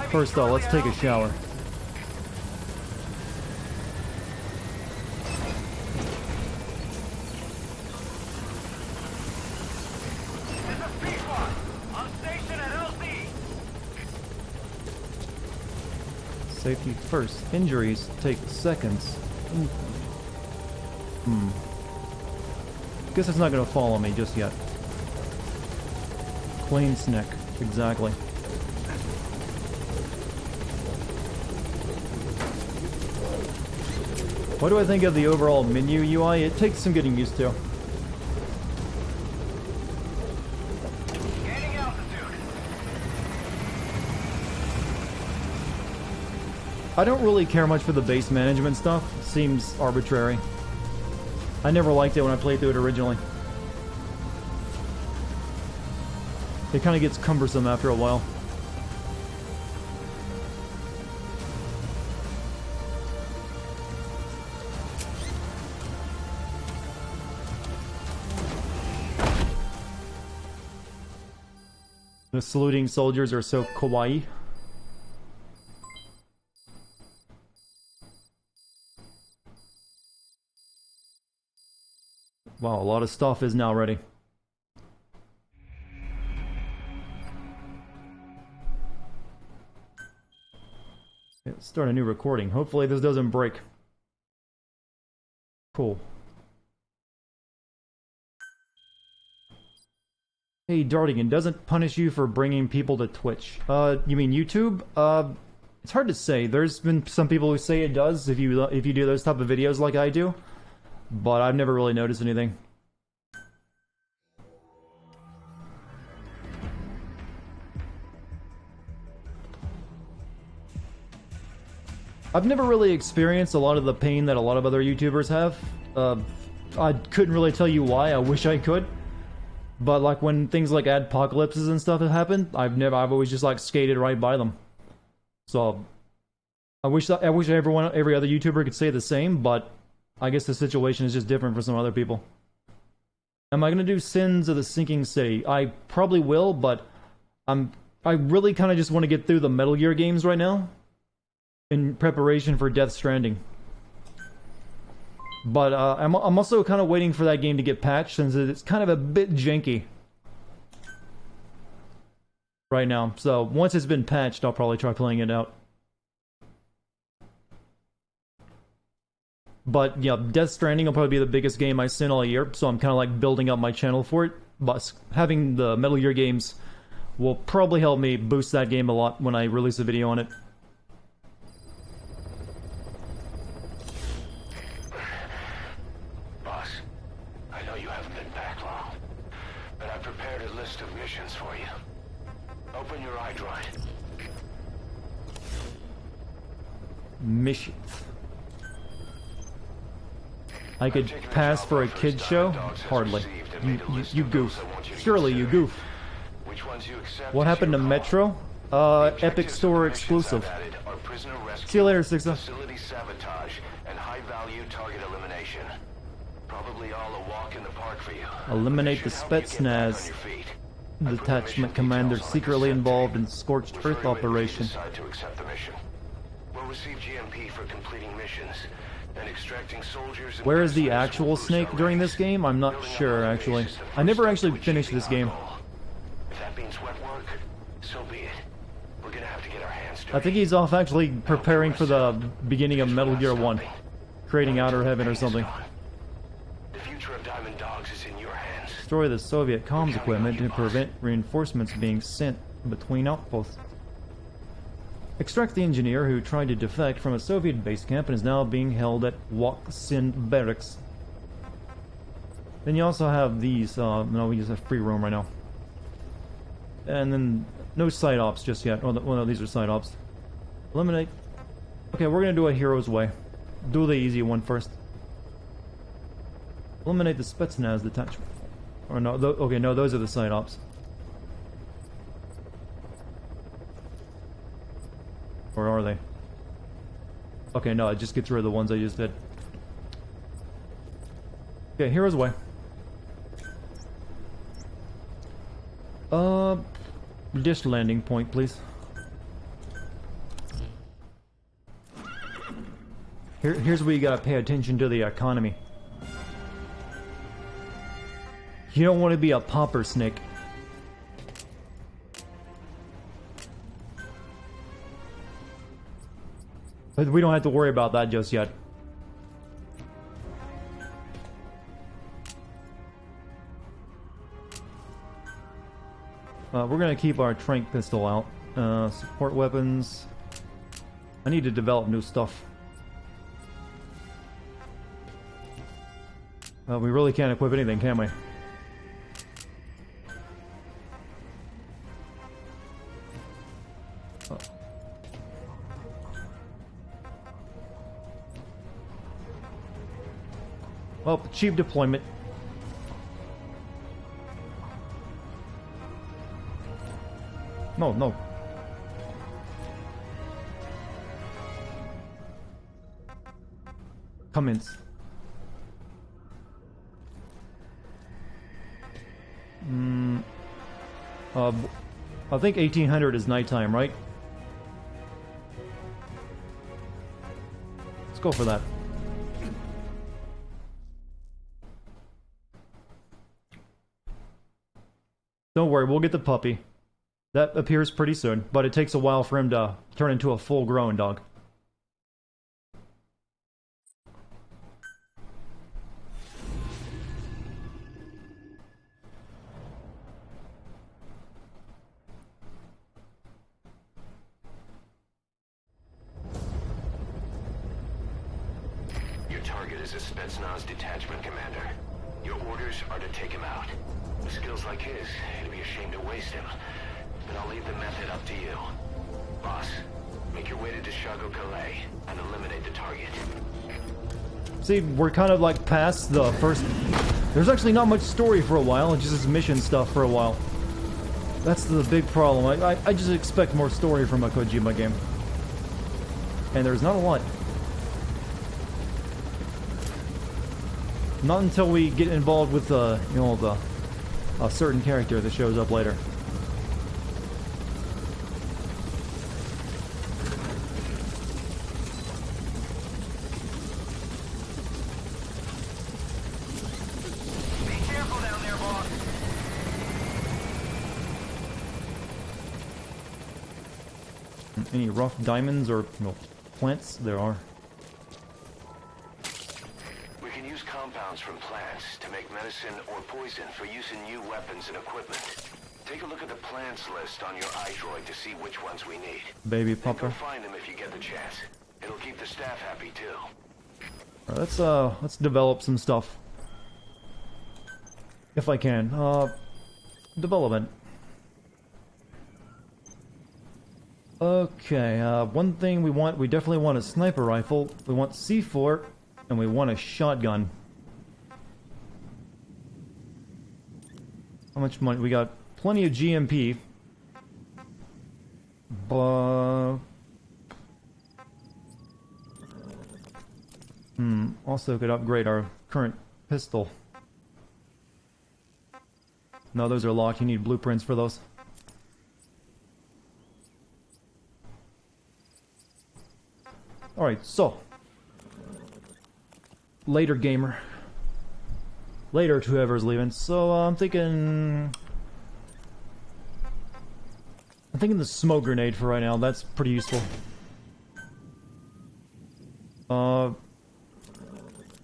First though, let's take a shower. Safety first. Injuries take seconds. Guess it's not gonna follow me just yet. Clean snick. Exactly. What do I think of the overall menu UI? It takes some getting used to. I don't really care much for the base management stuff. It seems arbitrary. I never liked it when I played through it originally. It kind of gets cumbersome after a while. The saluting soldiers are so kawaii. Wow, a lot of stuff is now ready. Let's start a new recording. Hopefully this doesn't break. Cool. Hey, Dartigan, doesn't punish you for bringing people to Twitch. You mean YouTube? It's hard to say. There's been some people who say it does if you do those type of videos like I do, but I've never really noticed anything. I've never really experienced a lot of the pain that a lot of other YouTubers have. I couldn't really tell you why. I wish I could. But like when things like adpocalypses and stuff have happened, I've always just like skated right by them. So I wish every other YouTuber could say the same, but I guess the situation is just different for some other people. Am I gonna do Sins of the Sinking City? I probably will, but I really kind of just want to get through the Metal Gear games right now in preparation for Death Stranding. But I'm also kind of waiting for that game to get patched since it's kind of a bit janky. right now. So once it's been patched, I'll probably try playing it out. But yeah, Death Stranding will probably be the biggest game I send all year, so I'm kind of like building up my channel for it. But having the Metal Gear games will probably help me boost that game a lot when I release a video on it. Boss, I know you haven't been back long, but I prepared a list of missions for you. Open your iDroid. Mission. I could pass for a kid's show? Hardly. You goof. Surely you goof. What happened to Metro? Epic Store exclusive. See you later, Sixa. Facility sabotage and high-value target elimination. Probably all a walk in the park for you. Eliminate the Spetsnaz detachment commander secretly involved in Scorched Earth operation. We'll receive GMP for completing missions and extracting soldiers. Where is the actual Snake during this game? I'm not sure, actually. I never actually finished this game. If that means wet work, so be it. We're gonna have to get our hands dirty. I think he's off actually preparing for the beginning of Metal Gear 1. Creating Outer Heaven or something. The future of Diamond Dogs is in your hands. Destroy the Soviet comms equipment to prevent reinforcements being sent between outposts. Extract the engineer who tried to defect from a Soviet base camp and is now being held at Wak Sin Barracks. Then you also have these, no, we just have free roam right now. And then, no side ops just yet. Oh, no, these are side ops. Eliminate. Okay, we're gonna do a hero's way. Do the easy one first. Eliminate the Spetsnaz detachment. Or no, okay, no, those are the side ops. Or are they? Okay, no, it just gets rid of the ones I just did. Okay, hero's way. Dish landing point, please. Here's where you gotta pay attention to the economy. You don't want to be a popper snake. But we don't have to worry about that just yet. We're gonna keep our trank pistol out. Support weapons. I need to develop new stuff. We really can't equip anything, can we? Well, cheap deployment. No, no. Comments. I think 1800 is nighttime, right? Let's go for that. Don't worry, we'll get the puppy. That appears pretty soon, but it takes a while for him to turn into a full-grown dog. Your target is a Spetsnaz detachment commander. Your orders are to take him out. With skills like his, it'd be a shame to waste him. But I'll leave the method up to you. Boss, make your way to Deshago Calais and eliminate the target. See, we're kind of like past the first... There's actually not much story for a while, it's just mission stuff for a while. That's the big problem. I just expect more story from a Kojima game. And there's not a lot. Not until we get involved with a certain character that shows up later. Be careful down there, boss. Any rough diamonds or plants? There are. We can use compounds from plants to make medicine or poison for use in new weapons and equipment. Take a look at the plants list on your iDroid to see which ones we need. Baby Then pupper. go find them if you get the chance. It'll keep the staff happy too. Alright, let's develop some stuff. If I can. Development. Okay, one thing we definitely want a sniper rifle, we want C4, and we want a shotgun. How much money? We got plenty of GMP. But... also could upgrade our current pistol. No, those are locked, you need blueprints for those. Alright, so. Later, gamer. Later to whoever's leaving. So, I'm thinking the smoke grenade for right now. That's pretty useful.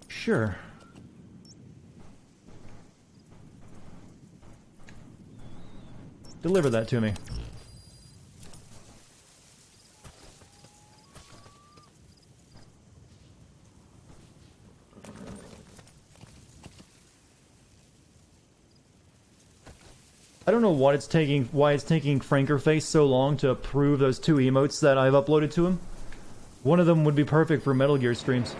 Sure. Deliver that to me. I don't know why it's taking Frankerface so long to approve those two emotes that I've uploaded to him. One of them would be perfect for Metal Gear streams.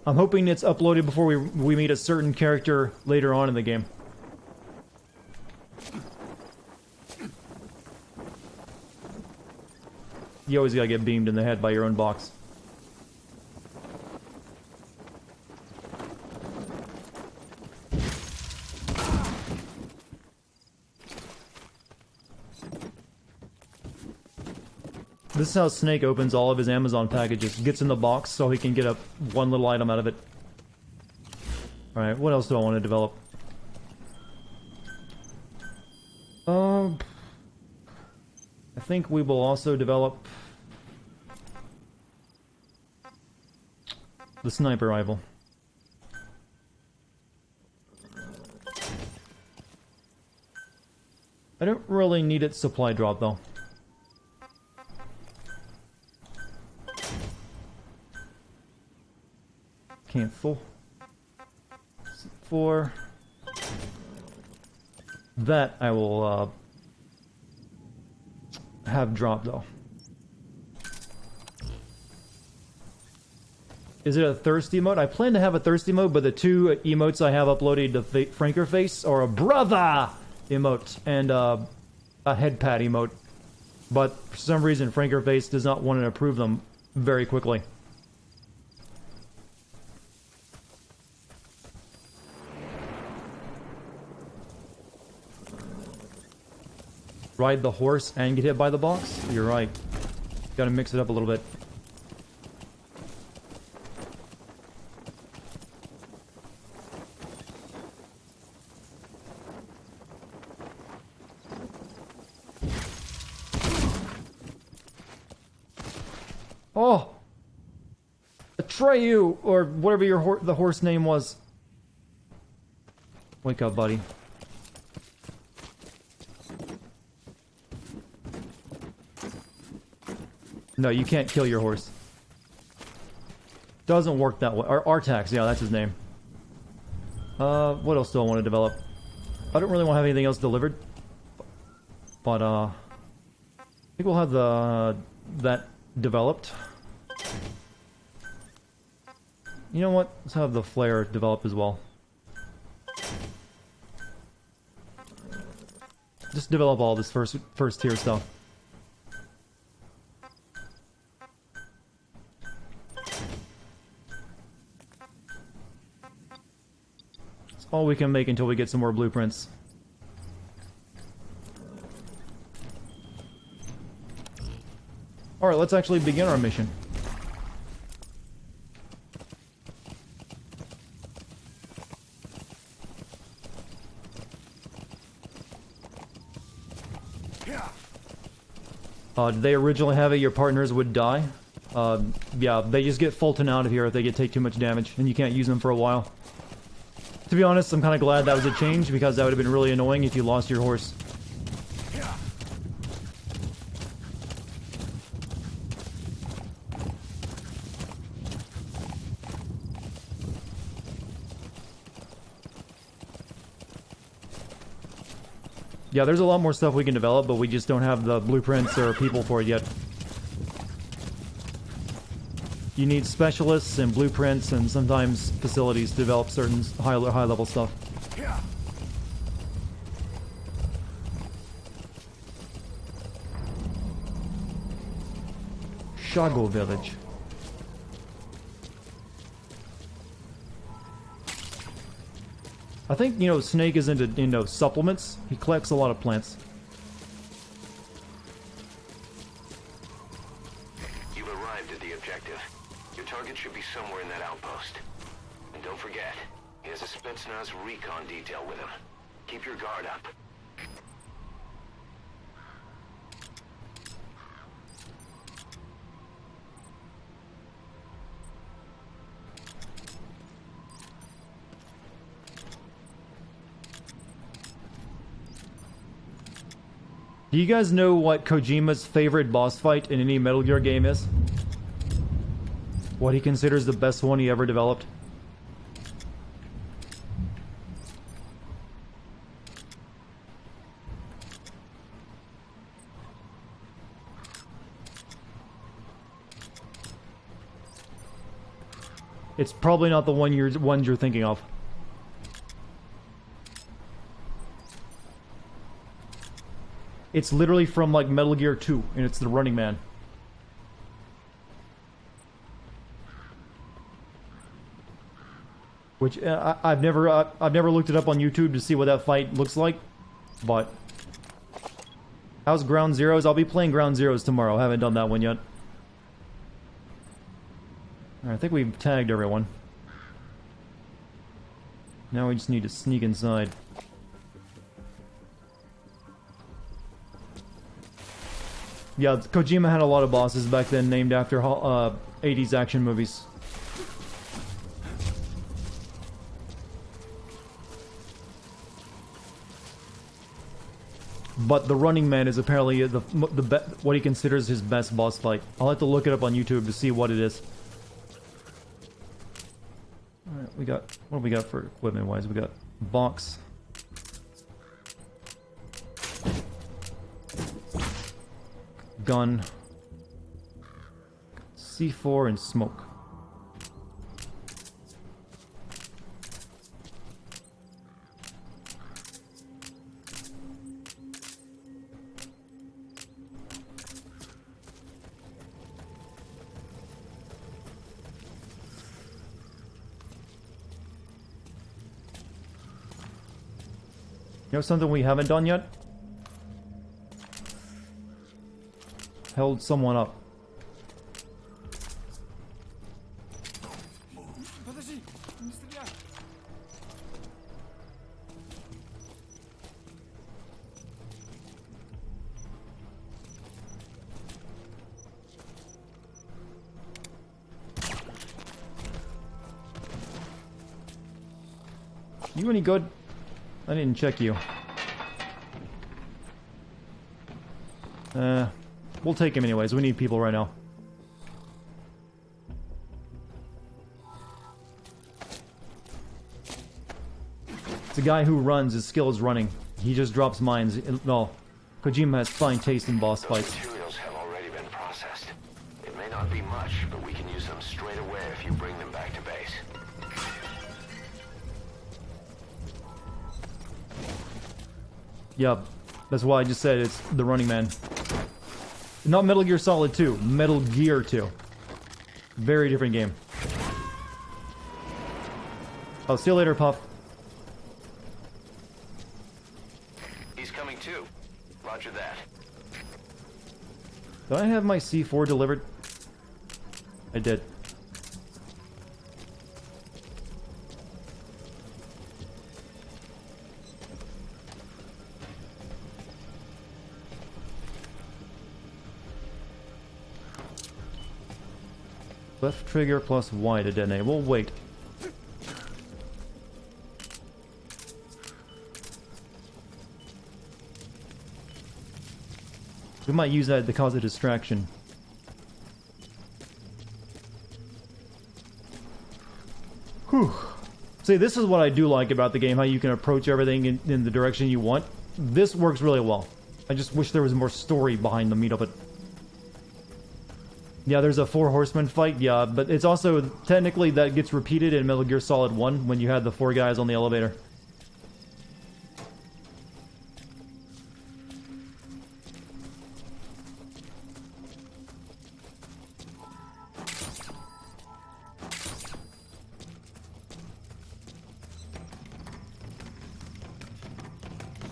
I'm hoping it's uploaded before we meet a certain character later on in the game. You always gotta get beamed in the head by your own box. This is how Snake opens all of his Amazon packages. Gets in the box so he can get one little item out of it. Alright, what else do I want to develop? I think we will also develop the sniper rifle. I don't really need its supply drop though. Cancel. For that I will have drop though. Is it a thirsty emote? I plan to have a thirsty emote, but the two emotes I have uploaded to Frankerface are a brother emote and a head pat emote. But for some reason Frankerface does not want to approve them very quickly. Ride the horse and get hit by the box? You're right. Gotta mix it up a little bit. Oh! Atreyu! Or whatever the horse name was. Wake up, buddy. No, you can't kill your horse. Doesn't work that way. Or Artax, yeah, that's his name. What else do I want to develop? I don't really want to have anything else delivered. But, I think we'll have that developed. You know what? Let's have the flare developed as well. Just develop all this first tier stuff. All we can make until we get some more blueprints. Alright, let's actually begin our mission. Did they originally have it your partners would die? Yeah, they just get Fulton out of here if they take too much damage, and you can't use them for a while. To be honest, I'm kind of glad that was a change, because that would have been really annoying if you lost your horse. Yeah, there's a lot more stuff we can develop, but we just don't have the blueprints or people for it yet. You need specialists and blueprints and sometimes facilities to develop certain high-level stuff. Shago Village. I think, you know, Snake is into supplements. He collects a lot of plants. You've arrived at the objective. Your target should be somewhere in that outpost. And don't forget, he has a Spetsnaz recon detail with him. Keep your guard up. Do you guys know what Kojima's favorite boss fight in any Metal Gear game is? What he considers the best one he ever developed? It's probably not the one you're thinking of. It's literally from, like, Metal Gear 2, and it's the Running Man. Which, I've never looked it up on YouTube to see what that fight looks like, but... How's Ground Zeroes? I'll be playing Ground Zeroes tomorrow. I haven't done that one yet. Alright, I think we've tagged everyone. Now we just need to sneak inside. Yeah, Kojima had a lot of bosses back then named after 80s action movies. But the Running Man is apparently what he considers his best boss fight. I'll have to look it up on YouTube to see what it is. Alright, what do we got for equipment-wise? We got box. Gun, C4, and smoke. You know something we haven't done yet? Held someone up. You any good? I didn't check you. We'll take him anyways. We need people right now. It's a guy who runs. His skill is running. He just drops mines. No, Kojima has fine taste in boss fights. Materials have already been processed. It may not be much, but we can use them straight away if you bring them back to base. Yep, that's why I just said it's the Running Man. Not Metal Gear Solid 2, Metal Gear 2. Very different game. I'll see you later, Puff. He's coming too. Roger that. Did I have my C4 delivered? I did. Left trigger plus Y to detonate. We'll wait. We might use that to cause a distraction. Whew. See, this is what I do like about the game, how you can approach everything in the direction you want. This works really well. I just wish there was more story behind the meat of it. Yeah, there's a 4 horseman fight, yeah, but it's also, technically, that gets repeated in Metal Gear Solid 1 when you had the 4 guys on the elevator.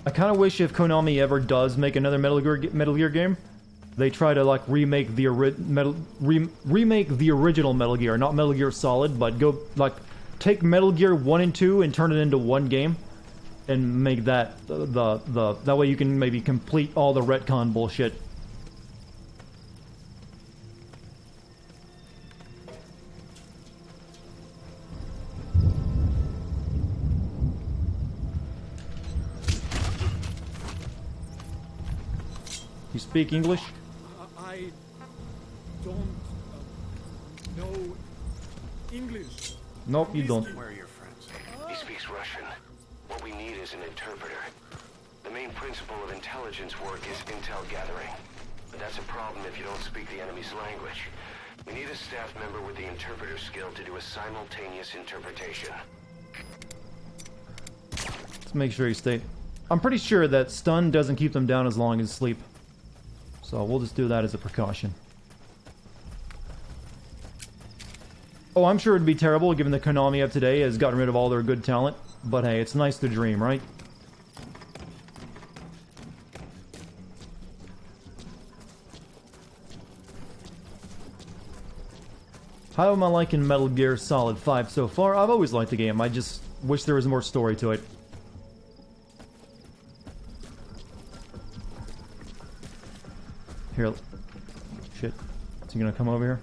I kind of wish if Konami ever does make another Metal Gear game, they try to like remake the original Metal Gear, not Metal Gear Solid, but go like take Metal Gear 1 and 2 and turn it into one game, and make that that way you can maybe complete all the retcon bullshit. You speak English? I don't know English. Nope, you don't. Where are your friends? He speaks Russian. What we need is an interpreter. The main principle of intelligence work is intel gathering. But that's a problem if you don't speak the enemy's language. We need a staff member with the interpreter skill to do a simultaneous interpretation. Let's make sure you stay. I'm pretty sure that stun doesn't keep them down as long as sleep. So we'll just do that as a precaution. Oh, I'm sure it'd be terrible given the Konami of today has gotten rid of all their good talent. But hey, it's nice to dream, right? How am I liking Metal Gear Solid 5 so far? I've always liked the game. I just wish there was more story to it. Here. Shit. Is he gonna come over here?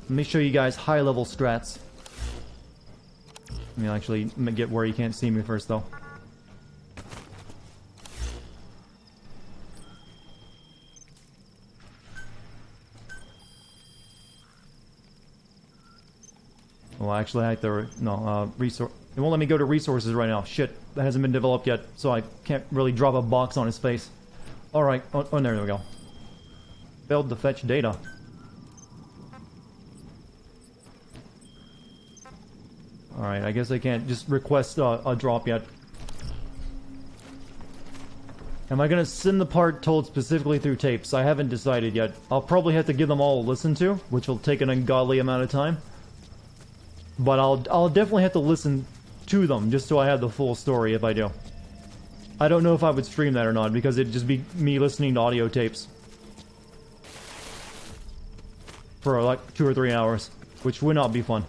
Let me show you guys high-level strats. Let me actually get where you can't see me first, though. Well, actually, I have to... No, resource... It won't let me go to resources right now. Shit, that hasn't been developed yet, so I can't really drop a box on his face. Alright, oh, there we go. Failed to fetch data. Alright, I guess I can't just request a drop yet. Am I gonna send the part told specifically through tapes? I haven't decided yet. I'll probably have to give them all a listen to, which will take an ungodly amount of time. But I'll definitely have to listen to them, just so I have the full story if I do. I don't know if I would stream that or not, because it'd just be me listening to audio tapes. For like 2 or 3 hours, which would not be fun.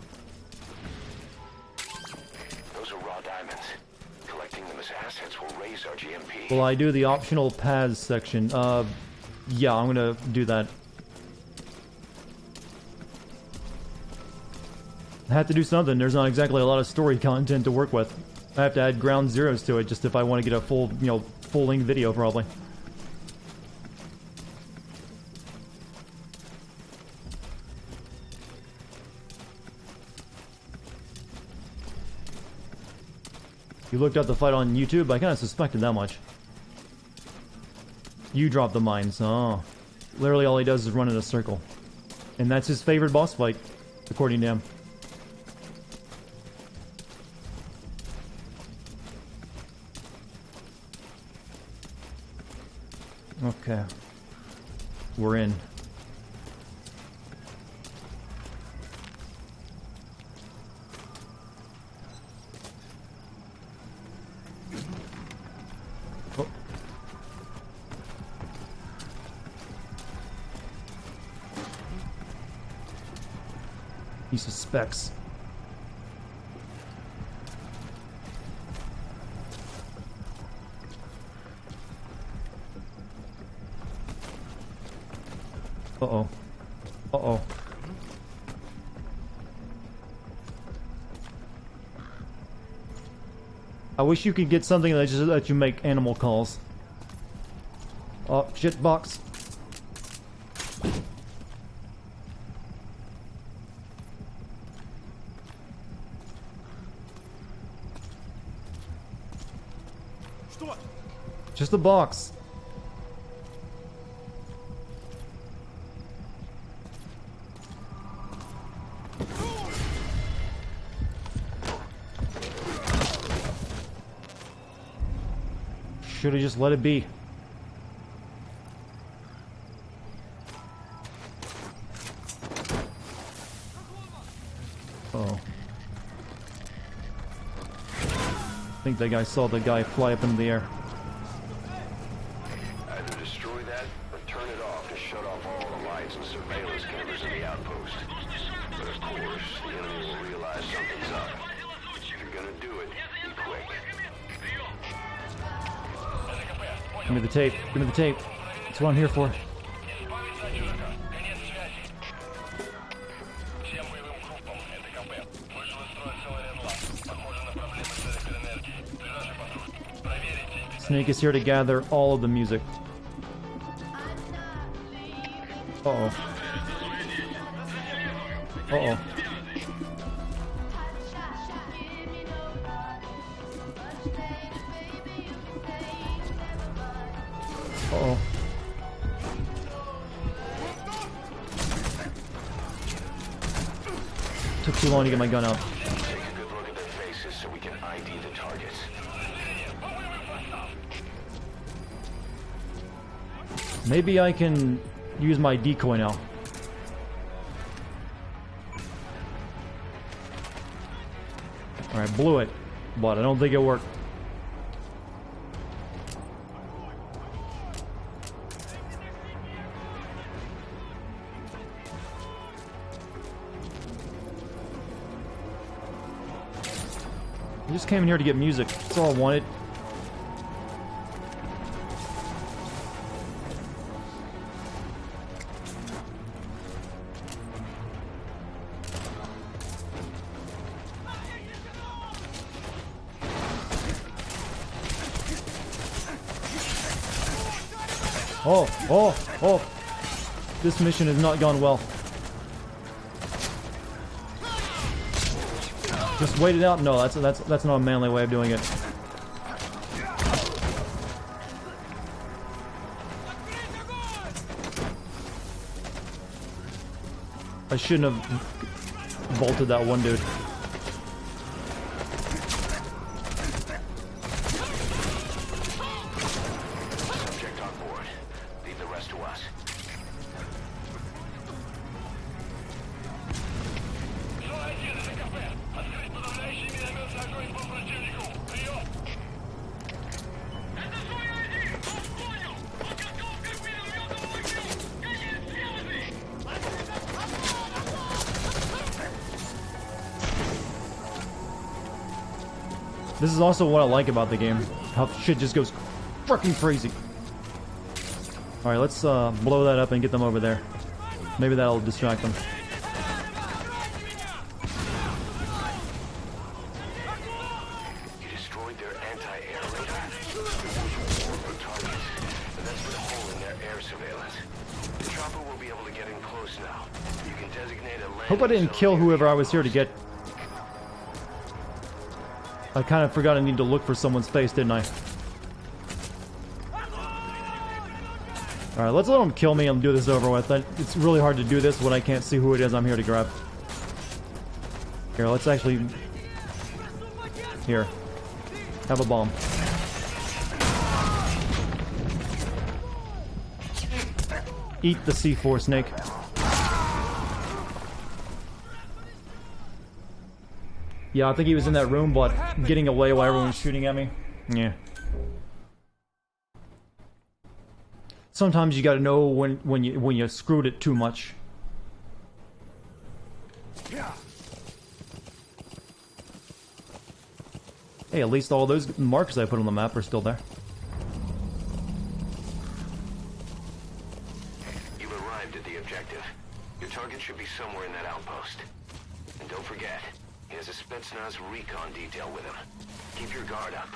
Those are raw diamonds. Collecting them as assets will raise our GMP. Will I do the optional paths section? Yeah, I'm gonna do that. I have to do something. There's not exactly a lot of story content to work with. I have to add ground zeros to it just if I want to get a full, you know, full-length video probably. You looked up the fight on YouTube? I kind of suspected that much. You dropped the mines. Oh. Literally all he does is run in a circle. And that's his favorite boss fight, according to him. Okay. We're in. Oh. He suspects. Uh-oh. Uh-oh. I wish you could get something that just lets you make animal calls. Oh, shit box. Just a box. Should have just let it be. Oh. I think that guy saw the guy fly up into the air. Either destroy that or turn it off to shut off all the lights and surveillance cameras in the outpost. But of course, the enemy will realize something's up. If you're gonna do it, be quick. Give me the tape. Give me the tape. That's what I'm here for. Snake is here to gather all of the music. Uh-oh. Uh-oh. Uh-oh. Took too long to get my gun out. Take a good look at their faces so we can ID the targets. Maybe I can use my decoy now. Alright, blew it, but I don't think it worked. I just came in here to get music. That's all I wanted. Oh! This mission has not gone well. Just wait it out? No, that's not a manly way of doing it. I shouldn't have bolted that one dude. Subject on board. Leave the rest to us. This is also what I like about the game. How shit just goes fucking crazy. Alright, let's blow that up and get them over there. Maybe that'll distract them. You destroyed their anti-air radar. More targets, and that's put a hole in their air surveillance. The chopper will be able to get in close now. You can designate a landing. Hope I didn't kill whoever I was here to get. I kind of forgot I need to look for someone's face, didn't I? Alright, let's let them kill me and do this over with. It's really hard to do this when I can't see who it is I'm here to grab. Here, let's actually... Here. Have a bomb. Eat the C4, Snake. Yeah, I think he was in that room, but getting away while everyone was shooting at me. Yeah. Sometimes you gotta know when you screwed it too much. Hey, at least all those markers I put on the map are still there. You've arrived at the objective. us recon detail with him. Keep your guard up.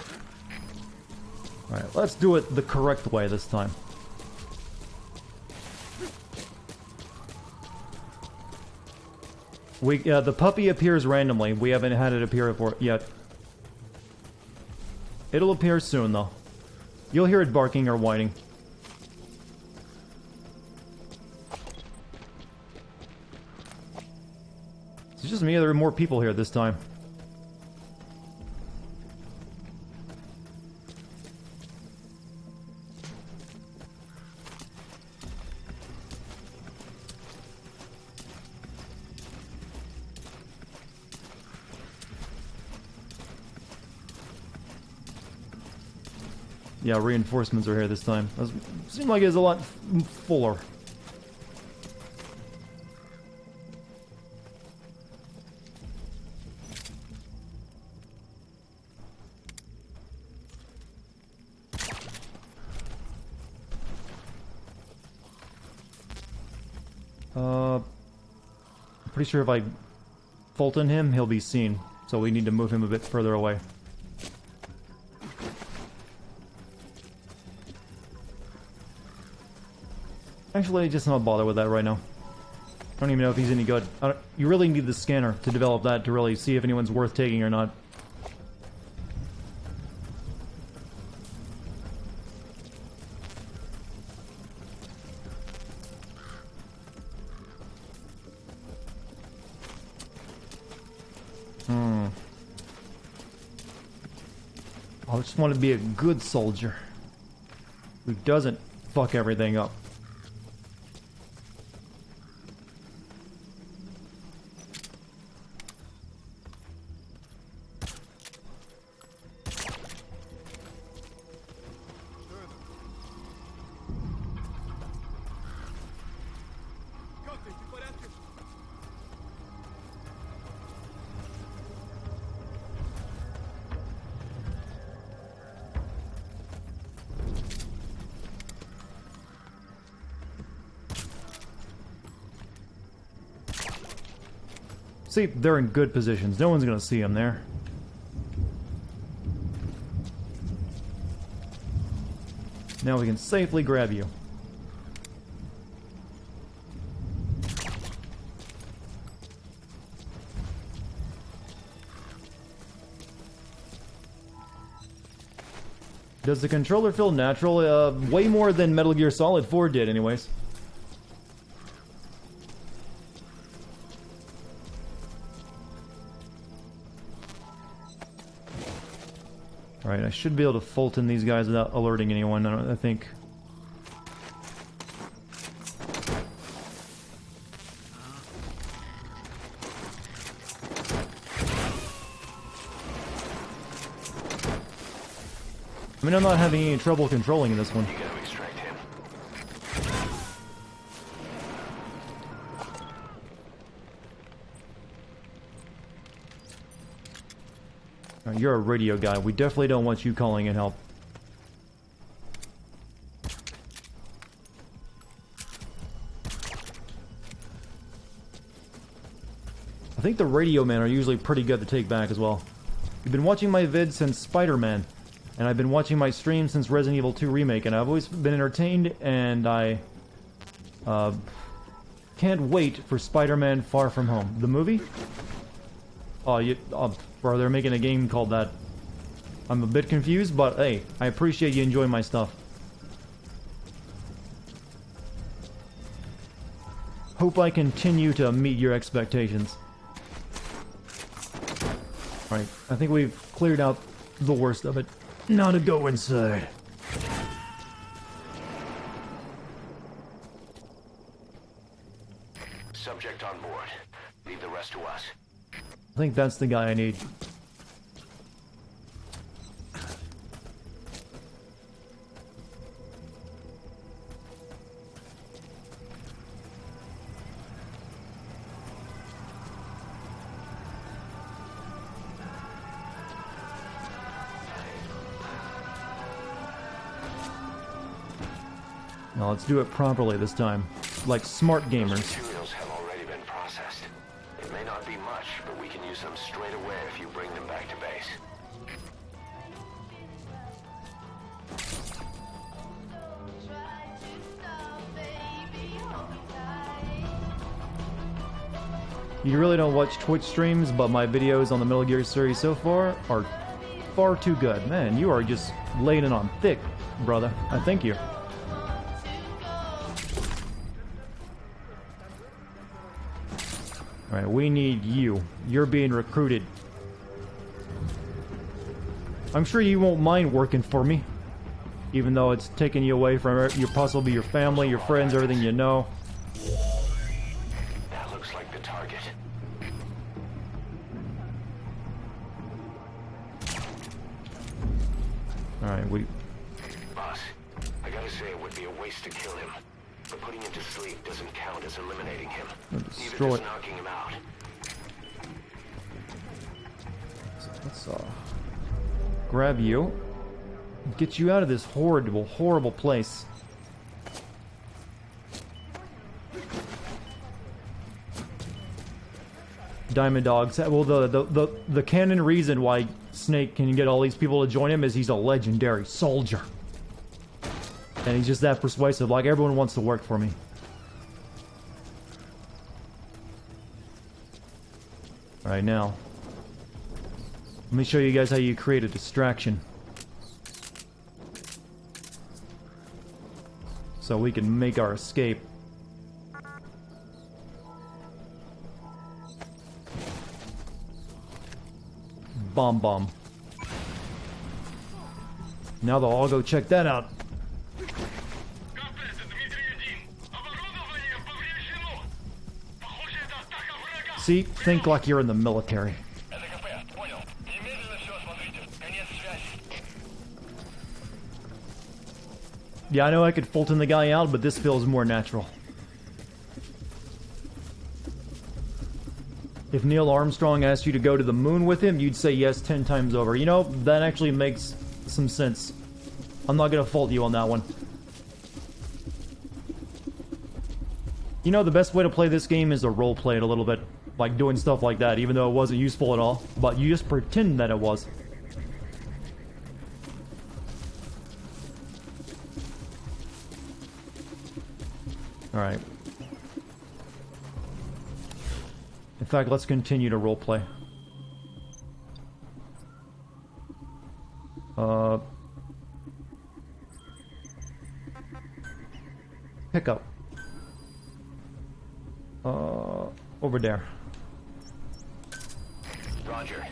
Alright, let's do it the correct way this time. The puppy appears randomly. We haven't had it appear before yet. It'll appear soon, though. You'll hear it barking or whining. It's just me, there are more people here this time. Yeah, reinforcements are here this time. Seemed like it's a lot fuller. Pretty sure if I Fulton him, he'll be seen. So we need to move him a bit further away. Actually, just not bother with that right now. I don't even know if he's any good. You really need the scanner to develop that to really see if anyone's worth taking or not. I just want to be a good soldier who doesn't fuck everything up. See, they're in good positions. No one's gonna see them there. Now we can safely grab you. Does the controller feel natural? Way more than Metal Gear Solid 4 did, anyways. Alright, I should be able to Fulton these guys without alerting anyone, I think. I mean, I'm not having any trouble controlling this one. You gotta extract him. You're a radio guy. We definitely don't want you calling in help. I think the radio men are usually pretty good to take back as well. You've been watching my vids since Spider-Man, and I've been watching my stream since Resident Evil 2 Remake, and I've always been entertained, and I can't wait for Spider-Man Far From Home. The movie? Bro, they're making a game called that. I'm a bit confused, but hey, I appreciate you enjoying my stuff. Hope I continue to meet your expectations. Alright, I think we've cleared out the worst of it. Now to go inside. Subject on board. Leave the rest to us. I think that's the guy I need. Now let's do it properly this time. Like smart gamers. Materials have already been processed. It may not be much, but we can use them straight away if you bring You really don't watch Twitch streams, but my videos on the Metal Gear series so far are far too good. Man, you are just laying it on thick, brother. I thank you. Alright, we need you. You're being recruited. I'm sure you won't mind working for me. Even though it's taking you away from possibly your family, your friends, everything you know. That looks like the target. Alright, Boss, I gotta say it would be a waste to kill him. But putting him to sleep doesn't count as eliminating him. Destroy Even it. just knocking him out. Let's grab you. Get you out of this horrible, horrible place. Diamond Dogs. Well, the canon reason why Snake can get all these people to join him is he's a legendary soldier. And he's just that persuasive. Like, everyone wants to work for me. Alright, now. Let me show you guys how you create a distraction. So we can make our escape. Bomb bomb. Now they'll all go check that out. See? Think like you're in the military. Yeah, I know I could Fulton the guy out, but this feels more natural. If Neil Armstrong asked you to go to the moon with him, you'd say yes 10 times over. You know, that actually makes some sense. I'm not gonna fault you on that one. You know, the best way to play this game is to roleplay it a little bit. Like doing stuff like that, even though it wasn't useful at all. But you just pretend that it was. Alright. In fact, let's continue to roleplay. Pick up. Over there. Roger.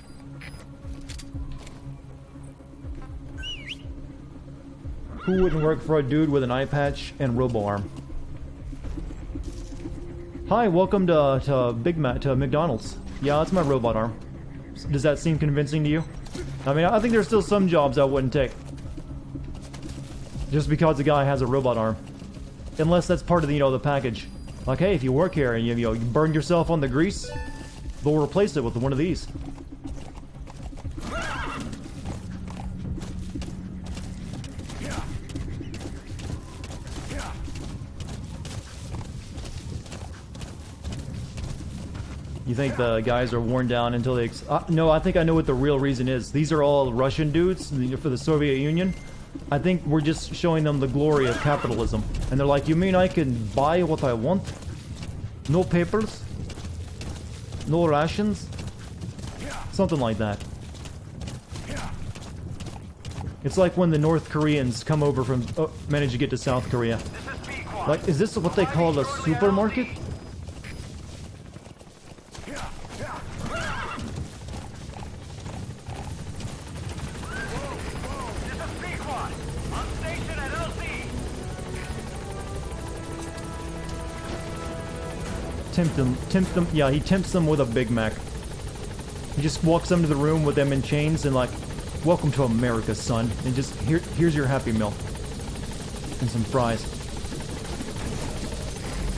Who wouldn't work for a dude with an eye patch and robo-arm? Hi, welcome to McDonald's. Yeah, that's my robot arm. Does that seem convincing to you? I mean, I think there's still some jobs I wouldn't take. Just because the guy has a robot arm. Unless that's part of the, the package. Like, hey, if you work here and you burn yourself on the grease, they'll replace it with one of these. You think the guys are worn down until they... no, I think I know what the real reason is. These are all Russian dudes for the Soviet Union. I think we're just showing them the glory of capitalism. And they're like, you mean I can buy what I want? No papers? No rations? Something like that. It's like when the North Koreans come over from... manage to get to South Korea. Like, is this what they call a supermarket? Tempt them, yeah, he tempts them with a Big Mac. He just walks them to the room with them in chains and like, welcome to America, son. And just, here's your Happy Meal. And some fries.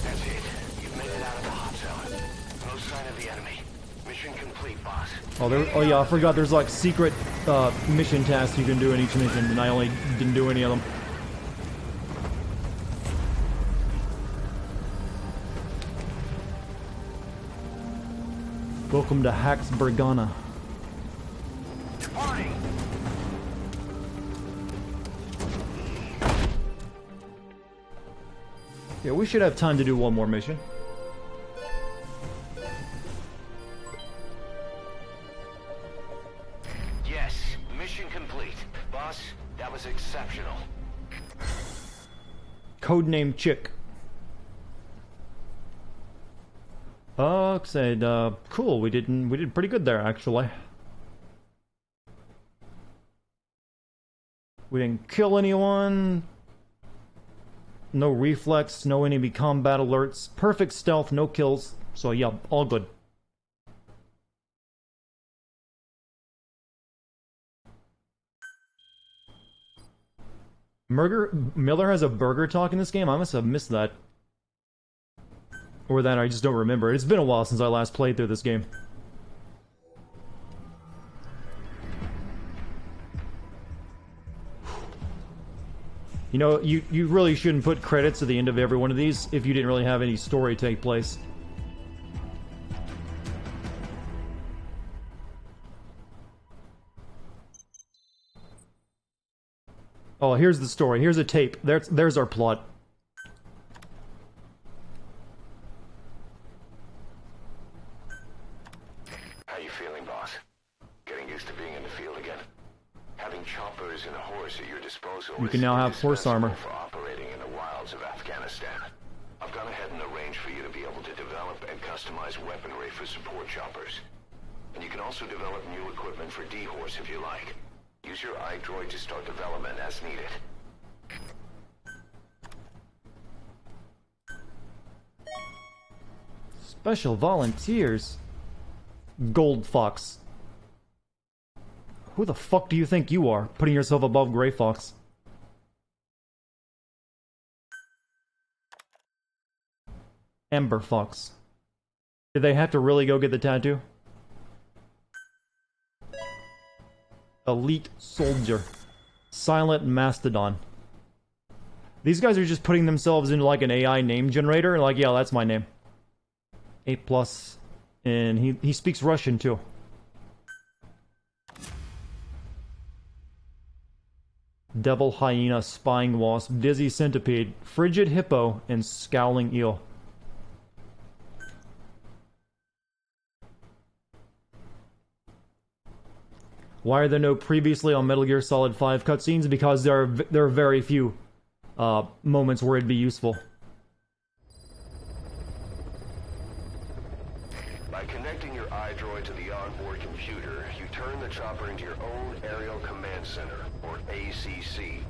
That's it. You've made it out of the hot zone. No sign of the enemy. Mission complete, boss. Oh, yeah, I forgot there's like secret mission tasks you can do in each mission, and I only didn't do any of them. Welcome to Hax Bergana. Yeah, we should have time to do one more mission. boss. That was exceptional. Codename Chick. Said, cool, we did pretty good there, actually. We didn't kill anyone. No reflex, no enemy combat alerts. Perfect stealth, no kills. So yeah, all good. Miller has a burger talk in this game? I must have missed that. Or that I just don't remember. It's been a while since I last played through this game. You know, you really shouldn't put credits at the end of every one of these if you didn't really have any story take place. Oh, here's the story. Here's a tape. There's our plot. How you feeling, boss? Getting used to being in the field again? Having choppers and a horse at your disposal. You can now have horse armor. For operating in the wilds of Afghanistan. I've gone ahead and arranged for you to be able to develop and customize weaponry for support choppers. And you can also develop new equipment for D-Horse if you like. Use your iDroid to start development as needed. Special volunteers. Gold Fox. Who the fuck do you think you are, putting yourself above Gray Fox? Ember Fox. Did they have to really go get the tattoo? Elite Soldier. Silent Mastodon. These guys are just putting themselves into like an AI name generator and like, yeah, that's my name. A+. And he speaks Russian too. Devil Hyena, Spying Wasp, Dizzy Centipede, Frigid Hippo, and Scowling Eel. Why are there no previously on Metal Gear Solid 5 cutscenes? Because there are very few moments where it'd be useful. By connecting your iDroid to the onboard computer, you turn the chopper into your own Aerial Command Center, or ACC.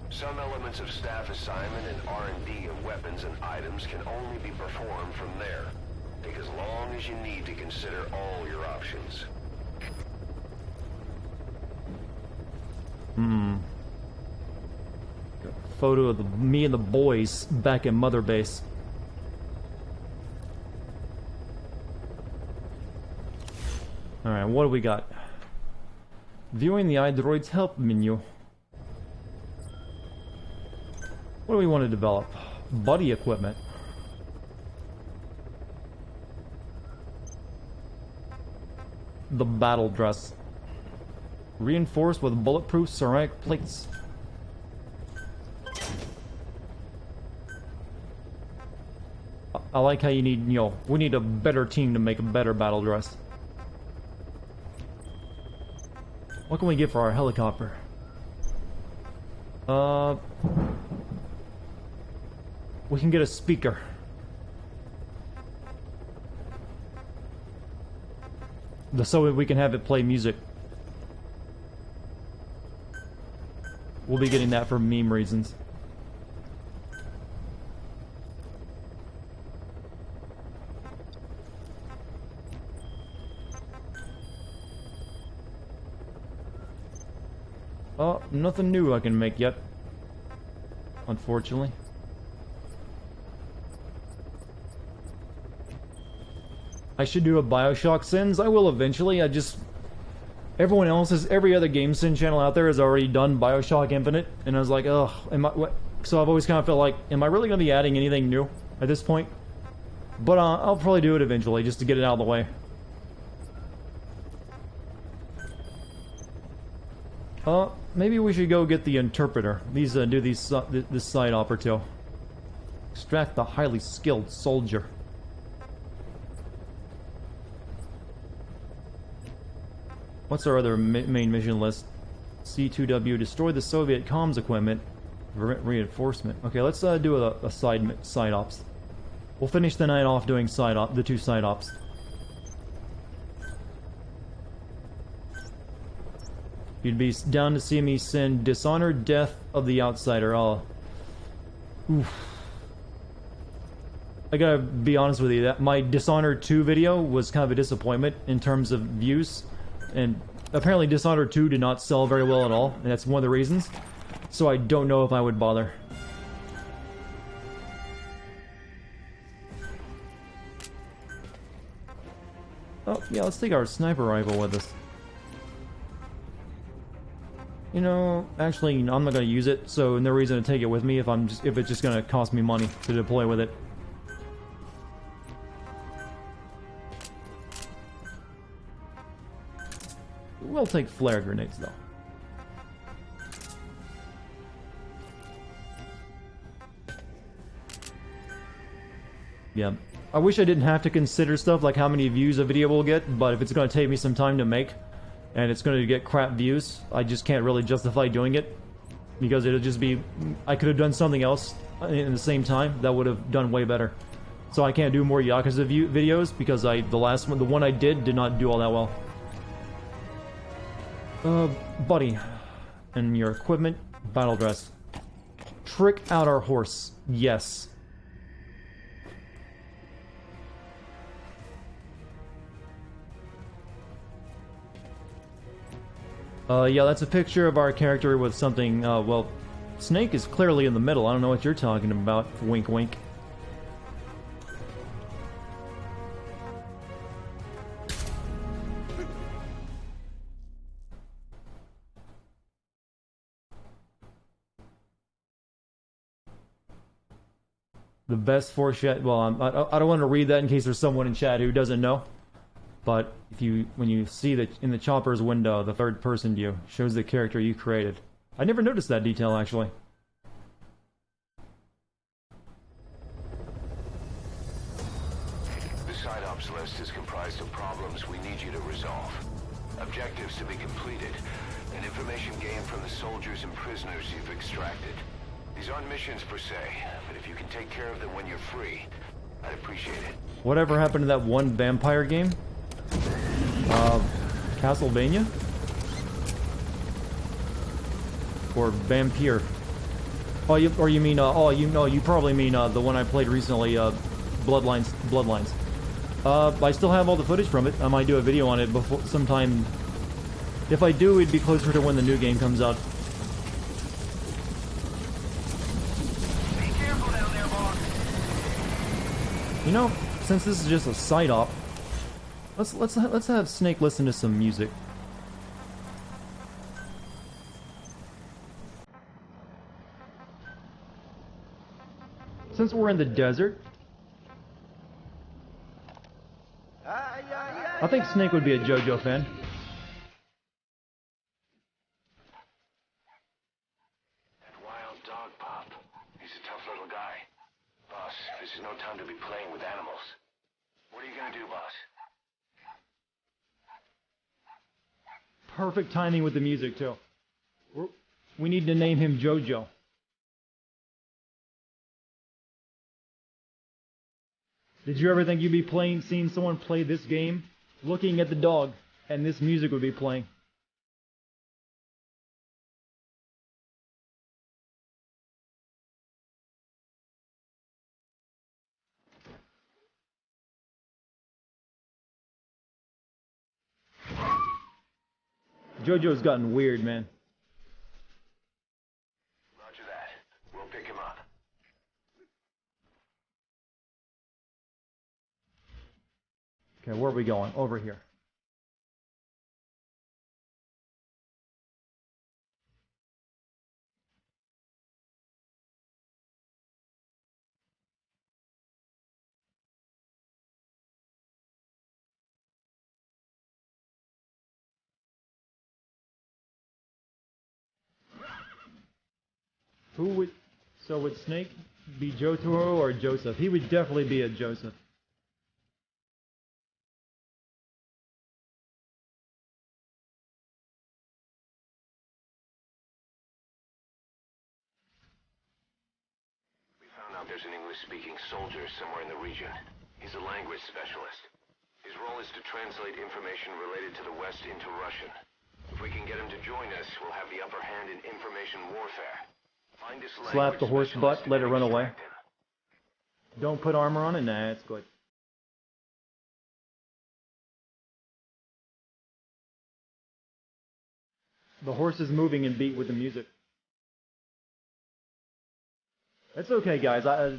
Some elements of staff assignment and R&D of weapons and items can only be performed from there. Take as long as you need to consider all your options. Got a photo of me and the boys back in Mother Base. Alright, what do we got? Viewing the iDroid's help menu. What do we want to develop? Buddy equipment. The battle dress. Reinforced with bulletproof ceramic plates. I like how you need, we need a better team to make a better battle dress. What can we get for our helicopter? We can get a speaker. So we can have it play music. We'll be getting that for meme reasons. Oh, nothing new I can make yet. Unfortunately. I should do a BioShock Sins. I will eventually. Every other game Sin channel out there has already done BioShock Infinite, and I was like, ugh, so I've always kind of felt like, am I really going to be adding anything new at this point? But I'll probably do it eventually, just to get it out of the way. Maybe we should go get the interpreter. This side operative. Extract the highly skilled soldier. What's our other main mission list? C2W, destroy the Soviet comms equipment. Reinforcement. Okay, let's do a side ops. We'll finish the night off doing the two side ops. You'd be down to see me send Dishonored Death of the Outsider. Oh. Oof. I gotta be honest with you, that my Dishonored 2 video was kind of a disappointment in terms of views, and apparently Dishonored 2 did not sell very well at all, and that's one of the reasons. So I don't know if I would bother. Oh, yeah, let's take our sniper rifle with us. You know, actually, I'm not gonna use it, so no reason to take it with me if it's just gonna cost me money to deploy with it. We'll take flare grenades, though. Yeah. I wish I didn't have to consider stuff like how many views a video will get, but if it's going to take me some time to make, and it's going to get crap views, I just can't really justify doing it. Because it'll just be... I could have done something else in the same time that would have done way better. So I can't do more Yakuza videos, because the one I did not do all that well. Buddy. And your equipment, battle dress. Trick out our horse. Yes. Yeah, that's a picture of our character with something, well, Snake is clearly in the middle. I don't know what you're talking about, wink wink. The best foreshadow. Well, I don't want to read that in case there's someone in chat who doesn't know. But when you see that in the chopper's window, the third-person view shows the character you created. I never noticed that detail actually. The side ops list is comprised of problems we need you to resolve, objectives to be completed, and information gained from the soldiers and prisoners you've extracted. These aren't missions per se, but if you can take care of them when you're free, I'd appreciate it. Whatever happened to that one vampire game? Castlevania? Or Vampire? Oh, you mean, you probably mean, the one I played recently, Bloodlines. I still have all the footage from it. I might do a video on it before, sometime. If I do, it'd be closer to when the new game comes out. Be careful down there, boss. You know, since this is just a side op, let's have Snake listen to some music. Since we're in the desert, I think Snake would be a JoJo fan. That wild dog Pop. He's a tough little guy. Boss, this is no time to be playing with animals. What are you gonna do, boss? Perfect timing with the music, too. We need to name him JoJo. Did you ever think you'd be seeing someone play this game, looking at the dog, and this music would be playing? JoJo's gotten weird, man. Roger that. We'll pick him up. Okay, where are we going? Over here. So would Snake be Jotaro or Joseph? He would definitely be a Joseph. there's an English-speaking soldier somewhere in the region. He's a language specialist. His role is to translate information related to the West into Russian. If we can get him to join us, we'll have the upper hand in information warfare. Find this Slap the horse butt, specialist let it and run away. extract him. Don't put armor on it? Nah, it's good. The horse is moving in beat with the music. It's okay, guys. I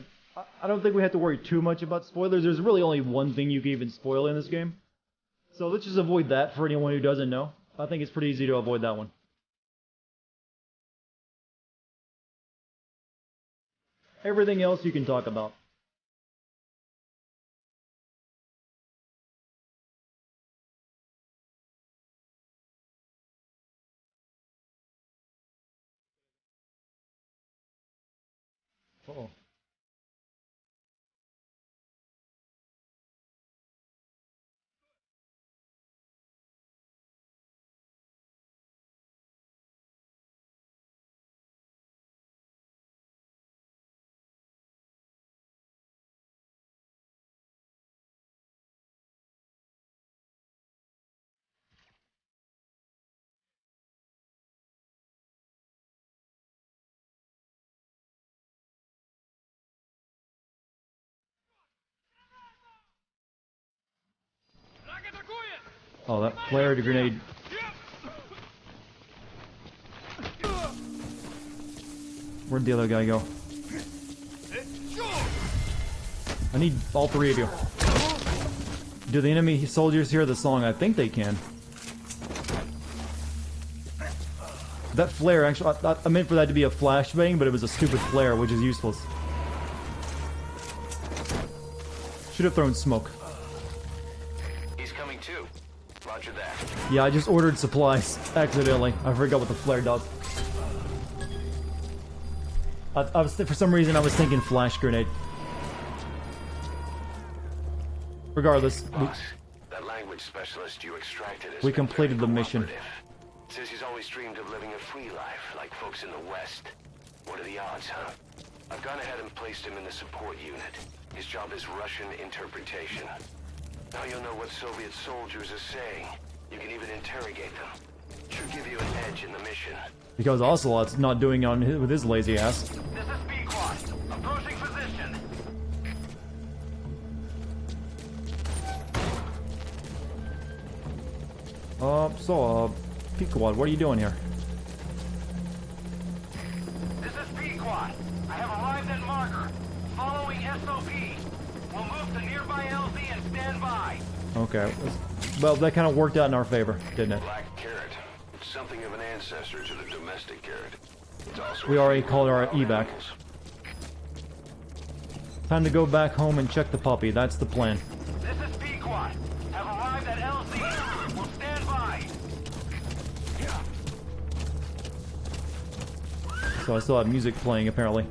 don't think we have to worry too much about spoilers. There's really only one thing you can even spoil in this game. So let's just avoid that for anyone who doesn't know. I think it's pretty easy to avoid that one. Everything else you can talk about. Uh-oh. Oh, that flared grenade. Where'd the other guy go? I need all three of you. Do the enemy soldiers hear the song? I think they can. That flare, actually, I meant for that to be a flashbang, but it was a stupid flare, which is useless. Should have thrown smoke. He's coming too. Roger that. Yeah, I just ordered supplies accidentally. I forgot what the flare does. I was for some reason I was thinking flash grenade. Regardless, Boss, that language specialist you extracted has we been completed very the mission. cooperative. Says he's always dreamed of living a free life like folks in the West. What are the odds, huh? I've gone ahead and placed him in the support unit. His job is Russian interpretation. Now you'll know what Soviet soldiers are saying. You can even interrogate them. Should give you an edge in the mission. Because Ocelot's not doing it with his lazy ass. This is B-Quad. Approaching position. Pequod, what are you doing here? This is B-Quad. I have arrived at marker. Following SOP. We'll move to nearby LZ and stand by. Okay. Well, that kind of worked out in our favor, didn't it? Black carrot. It's something of an ancestor to the domestic carrot. It's also We already called our evac. animals. Time to go back home and check the puppy. That's the plan. This is B-Quad. Have arrived at LZ. We'll stand by. So I still have music playing, apparently.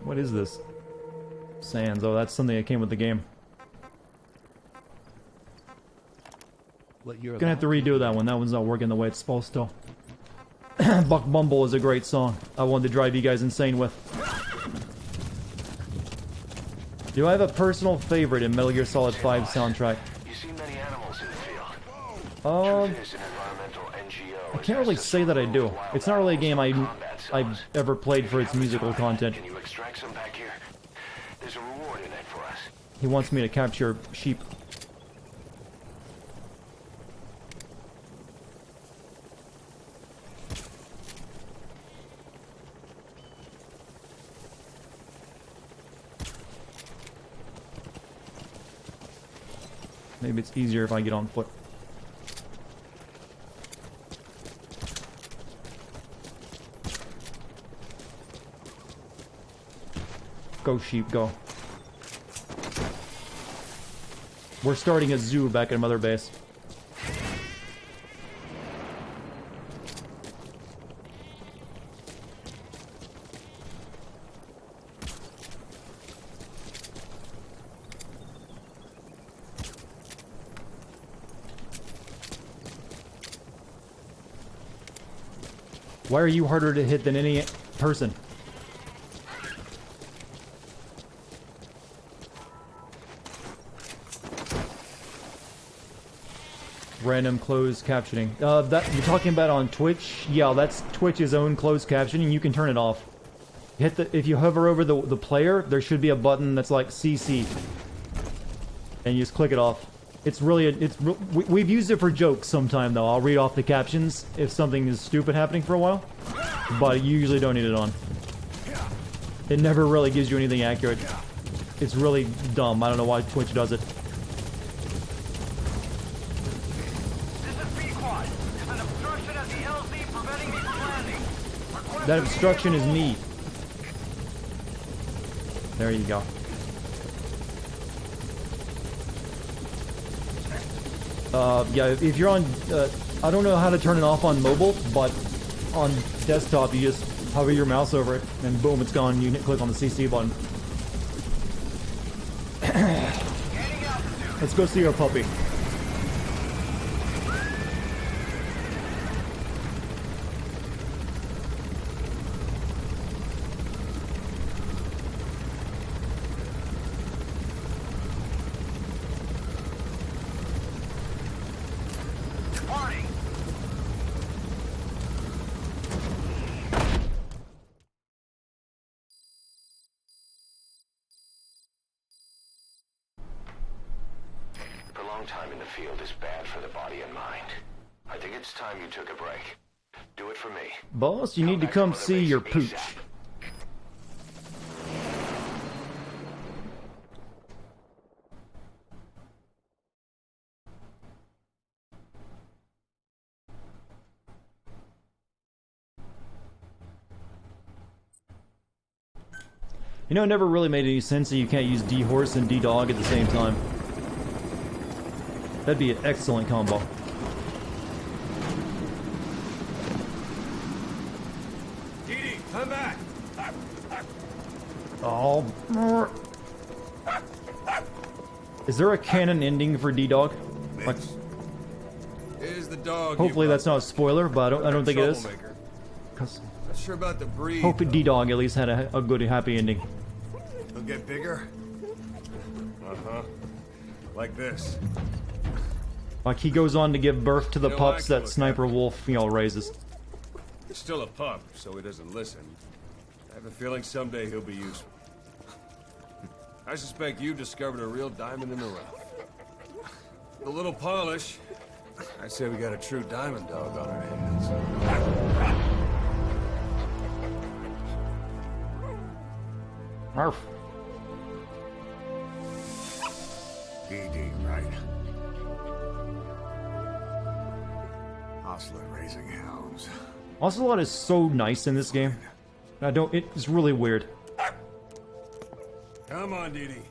What is this? Sands. Oh, that's something that came with the game. What you're Gonna have to redo that one. That one's not working the way it's supposed to. Buck Bumble is a great song. I wanted to drive you guys insane with. Do I have a personal favorite in Metal Gear Solid 5 soundtrack? You see many animals in the field. Truth is, an environmental NGO I can't really say that I do. It's not really a game I've ever played for its musical content. Can you extract some back here? There's a reward in it for us. He wants me to capture sheep. Maybe it's easier if I get on foot. Go, sheep, go. We're starting a zoo back at Mother Base. Why are you harder to hit than any person? Random closed captioning. That you're talking about on Twitch? Yeah, that's Twitch's own closed captioning. You can turn it off. If you hover over the player, there should be a button that's like CC, and you just click it off. It's really we've used it for jokes sometime though. I'll read off the captions if something is stupid happening for a while, but you usually don't need it on. It never really gives you anything accurate. It's really dumb. I don't know why Twitch does it. That obstruction is me. There you go. Yeah, if you're on, I don't know how to turn it off on mobile, but on desktop you just hover your mouse over it and boom, it's gone. You click on the CC button. Let's go see our puppy. Time in the field is bad for the body and mind. I think it's time you took a break. Do it for me. Boss, you need to come see your pooch. You know, it never really made any sense that you can't use D-Horse and D-Dog at the same time. That'd be an excellent combo. Didi, come back! Oh. Is there a canon ending for D-Dog? Like, Here's the dog. hopefully that's not a spoiler, but I don't think it is. Not sure about the breed. Hope D-Dog at least had a good, happy ending. He'll get bigger? Uh-huh. Like this. Like he goes on to give birth to the You know, pups that actually, Sniper Wolf, raises. He's still a pup, so he doesn't listen. I have a feeling someday he'll be useful. I suspect you've discovered a real diamond in the rough. The little polish. I say we got a true diamond dog on our hands. Arf. DD, right? Ocelot raising hounds. Ocelot is so nice in this game. It's really weird. Come on, Didi.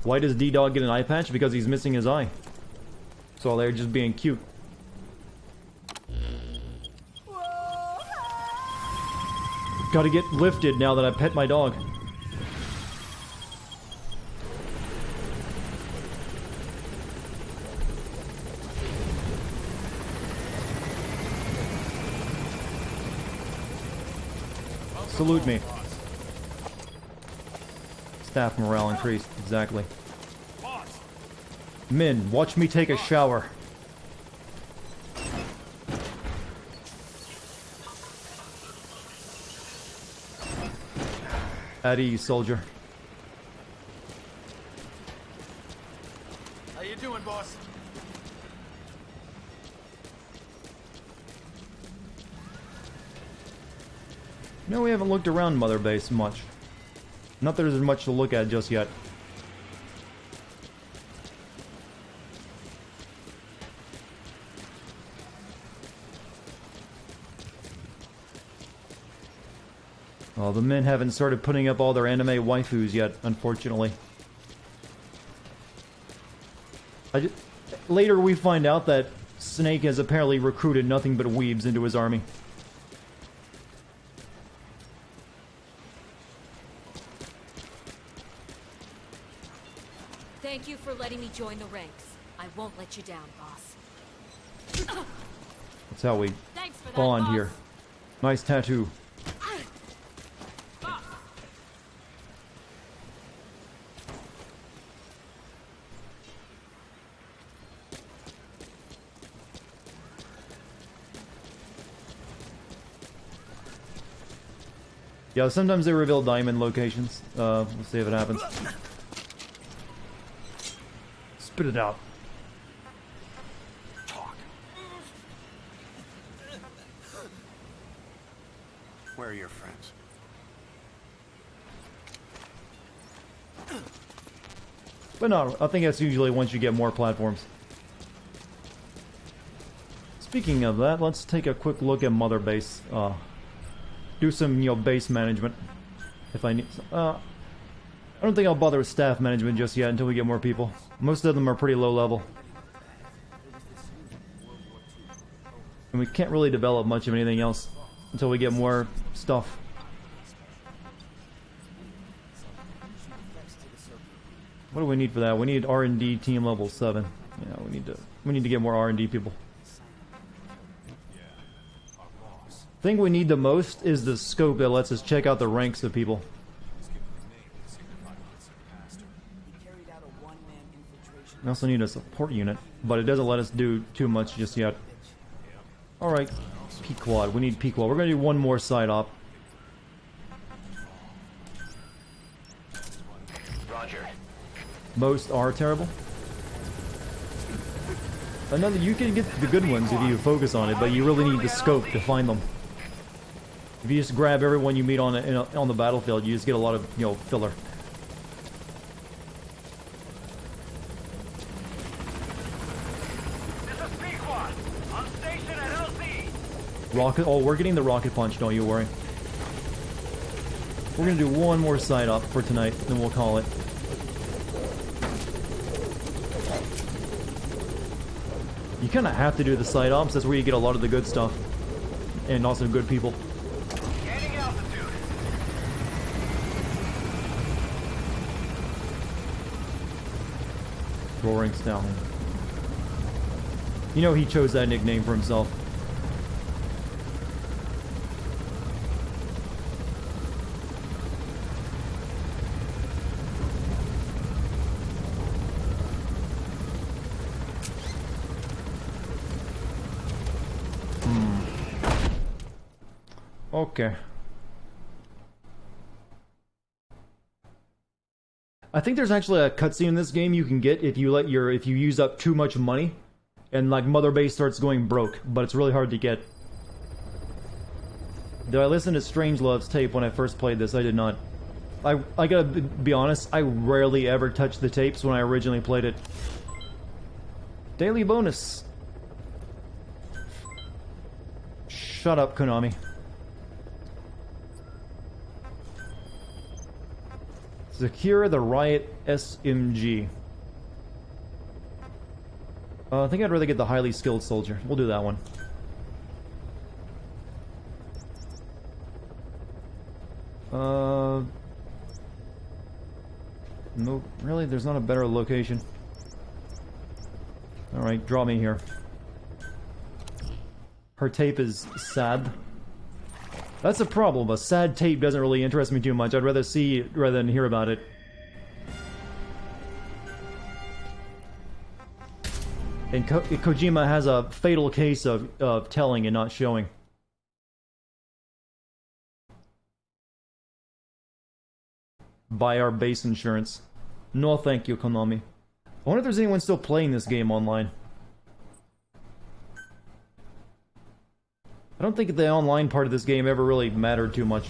Why does D-Dog get an eye patch? Because he's missing his eye. So they're just being cute. Gotta get lifted now that I pet my dog. Salute me. Staff morale increased, exactly. Min, watch me take a shower. At ease, soldier. How you doing, boss? No, we haven't looked around Mother Base much. Not that there's much to look at just yet. Well, the men haven't started putting up all their anime waifus yet, unfortunately. Later we find out that Snake has apparently recruited nothing but weebs into his army. Thank you for letting me join the ranks. I won't let you down, boss. That's how we Thanks for that, bond boss. here. Nice tattoo. Yeah, sometimes they reveal diamond locations. We'll see if it happens. Spit it out. Talk. Where are your friends? But no, I think that's usually once you get more platforms. Speaking of that, let's take a quick look at Mother Base. Do some, you know, base management. If I need... I don't think I'll bother with staff management just yet until we get more people. Most of them are pretty low level. And we can't really develop much of anything else until we get more stuff. What do we need for that? We need R&D team level 7. Yeah, we need to get more R&D people. The thing we need the most is the scope that lets us check out the ranks of people. We also need a support unit, but it doesn't let us do too much just yet. Alright, P-Quad. We need P-Quad. We're going to do one more side op. Roger. Most are terrible. Another, you can get the good ones if you focus on it, but you really need the scope to find them. If you just grab everyone you meet on the battlefield, you just get a lot of, you know, filler. This is Pequot. On station at LZ. Rocket. Oh, we're getting the rocket punch. Don't you worry. We're gonna do one more side up for tonight, then we'll call it. You kind of have to do the side ops. That's where you get a lot of the good stuff, and also good people. Gaining altitude. Roaring Stallion. You know he chose that nickname for himself. Okay. I think there's actually a cutscene in this game you can get if you use up too much money, and like Mother Base starts going broke, but it's really hard to get. Did I listen to Strangelove's tape when I first played this? I did not. I gotta be honest, I rarely ever touched the tapes when I originally played it. Daily bonus. Shut up, Konami. Secure the Riot SMG. I think I'd rather get the highly skilled soldier. We'll do that one. Nope. Really? There's not a better location. Alright, draw me here. Her tape is sad. That's a problem. A sad tape doesn't really interest me too much. I'd rather see it rather than hear about it. And Kojima has a fatal case of telling and not showing. Buy our base insurance. No thank you, Konami. I wonder if there's anyone still playing this game online. I don't think the online part of this game ever really mattered too much.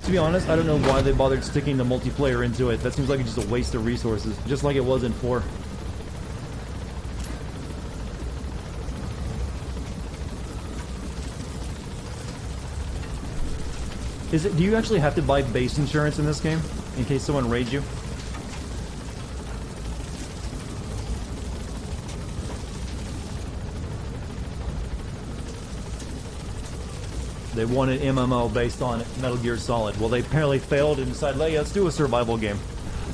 To be honest, I don't know why they bothered sticking the multiplayer into it. That seems like it's just a waste of resources, just like it was in 4. Do you actually have to buy base insurance in this game? In case someone raids you? They want an MMO based on Metal Gear Solid. Well, they apparently failed and decided, hey, let's do a survival game.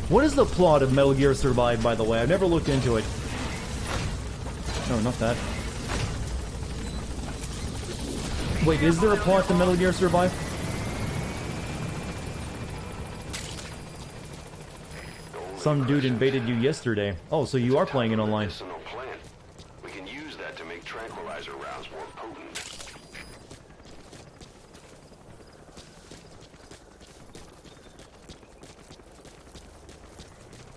What is the plot of Metal Gear Survive, by the way? I've never looked into it. No, not that. Wait, is there a plot to Metal Gear Survive? Some dude invaded you yesterday. Oh, so you are playing it online. We can use that to make tranquilizer rounds more potent.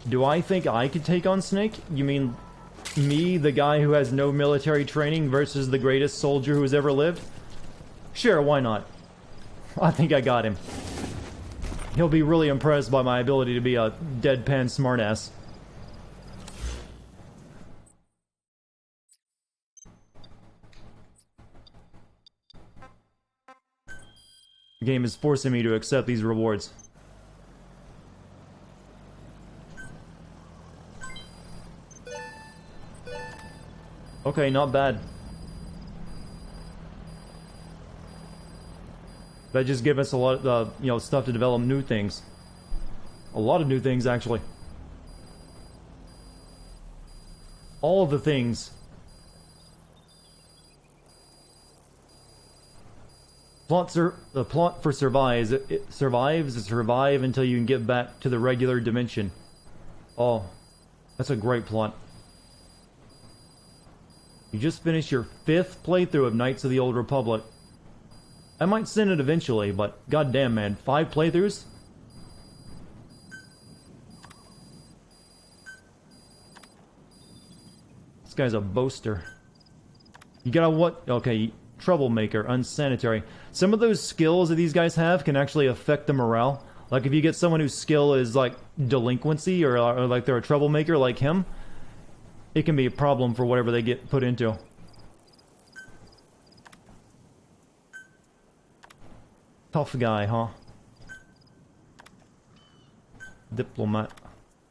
Do I think I could take on Snake? You mean me, the guy who has no military training, versus the greatest soldier who's ever lived? Sure, why not? I think I got him. He'll be really impressed by my ability to be a deadpan smartass. The game is forcing me to accept these rewards. Okay, not bad. That just give us a lot of, you know, stuff to develop new things. A lot of new things, actually. All of the things. The plot for survive is survive until you can get back to the regular dimension. Oh, that's a great plot. You just finished your 5th playthrough of Knights of the Old Republic. I might send it eventually, but goddamn, man, 5 playthroughs? This guy's a boaster. You gotta what? Okay, troublemaker, unsanitary. Some of those skills that these guys have can actually affect the morale. Like if you get someone whose skill is like delinquency or like they're a troublemaker like him, it can be a problem for whatever they get put into. Tough guy, huh? Diplomat.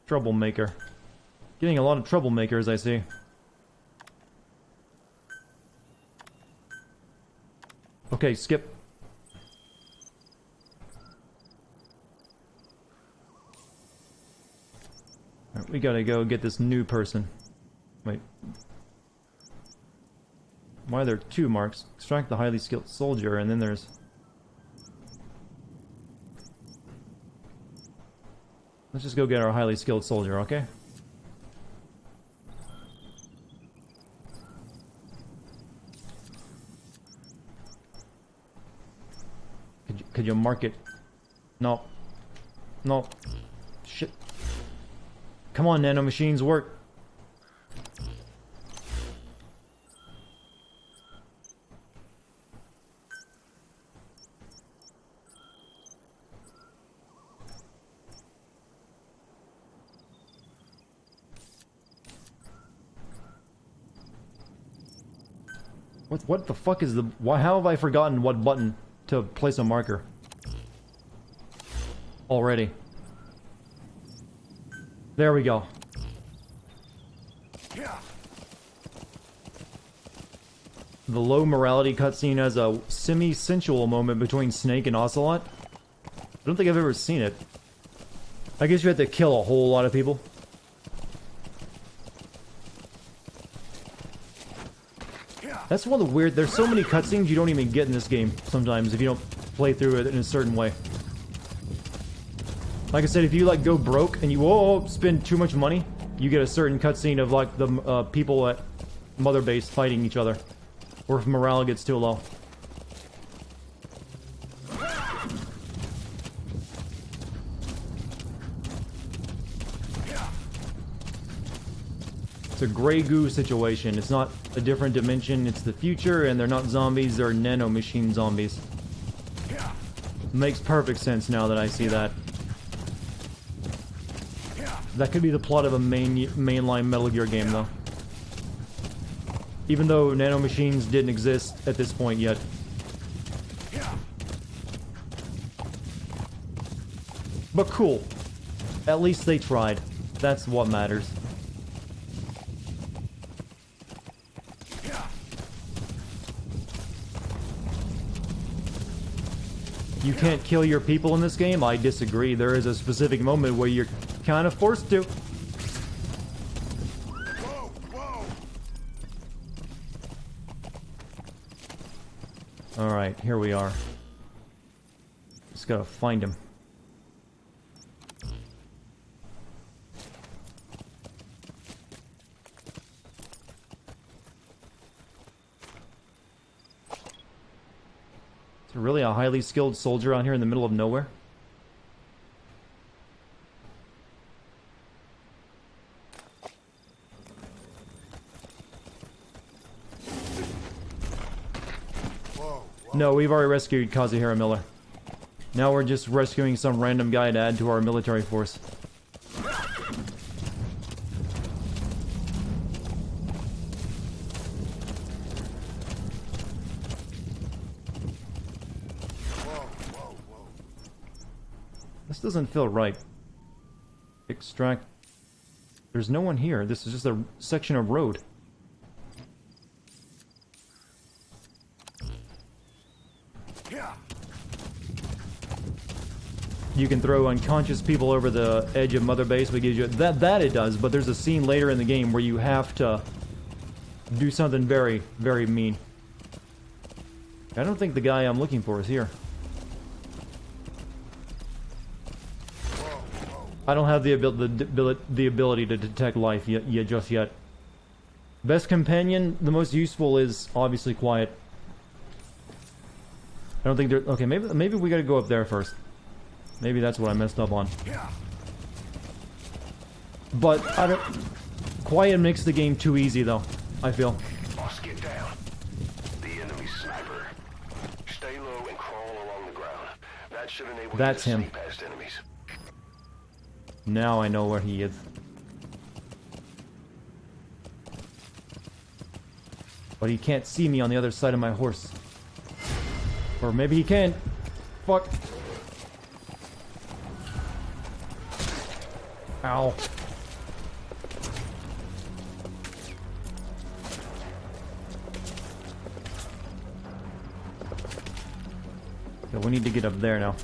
Troublemaker. Getting a lot of troublemakers, I see. Okay, skip. Alright, we gotta go get this new person. Wait. Why are there 2 marks? Extract the highly skilled soldier, and then there's... Let's just go get our highly skilled soldier, okay? Could you mark it? No. No. Shit. Come on, nanomachines, work. What the fuck is the... Why? How have I forgotten what button to place a marker? Already. There we go. The low morality cutscene has a semi-sensual moment between Snake and Ocelot. I don't think I've ever seen it. I guess you have to kill a whole lot of people. That's one of the weird... There's so many cutscenes you don't even get in this game sometimes if you don't play through it in a certain way. Like I said, if you like go broke and you spend too much money, you get a certain cutscene of like the people at Mother Base fighting each other. Or if morale gets too low. It's a gray goo situation. It's not a different dimension, it's the future, and they're not zombies, they're nanomachine zombies. Makes perfect sense now that I see that. That could be the plot of a mainline Metal Gear game, though. Even though nanomachines didn't exist at this point yet. But cool. At least they tried. That's what matters. you can't kill your people in this game, I disagree. There is a specific moment where you're kind of forced to. Whoa, whoa! Alright, here we are. Just gotta find him. Is there really a highly skilled soldier out here in the middle of nowhere? No, we've already rescued Kazuhira Miller. Now we're just rescuing some random guy to add to our military force. This doesn't feel right. Extract... There's no one here. This is just a section of road. You can throw unconscious people over the edge of Mother Base. We give you that it does, but there's a scene later in the game where you have to do something very, very mean. I don't think the guy I'm looking for is here. I don't have the ability to detect life just yet. Best companion, the most useful is obviously quiet. I don't think there. Okay, maybe we gotta go up there first. Maybe that's what I messed up on. But I don't. Quiet makes the game too easy, though. I feel. Boss, get down. The enemy sniper. Stay low and crawl along the ground. That should enable That's you to him. sneak past enemies. Now I know where he is. But he can't see me on the other side of my horse. Or maybe he can. Fuck. Ow. So we need to get up there now.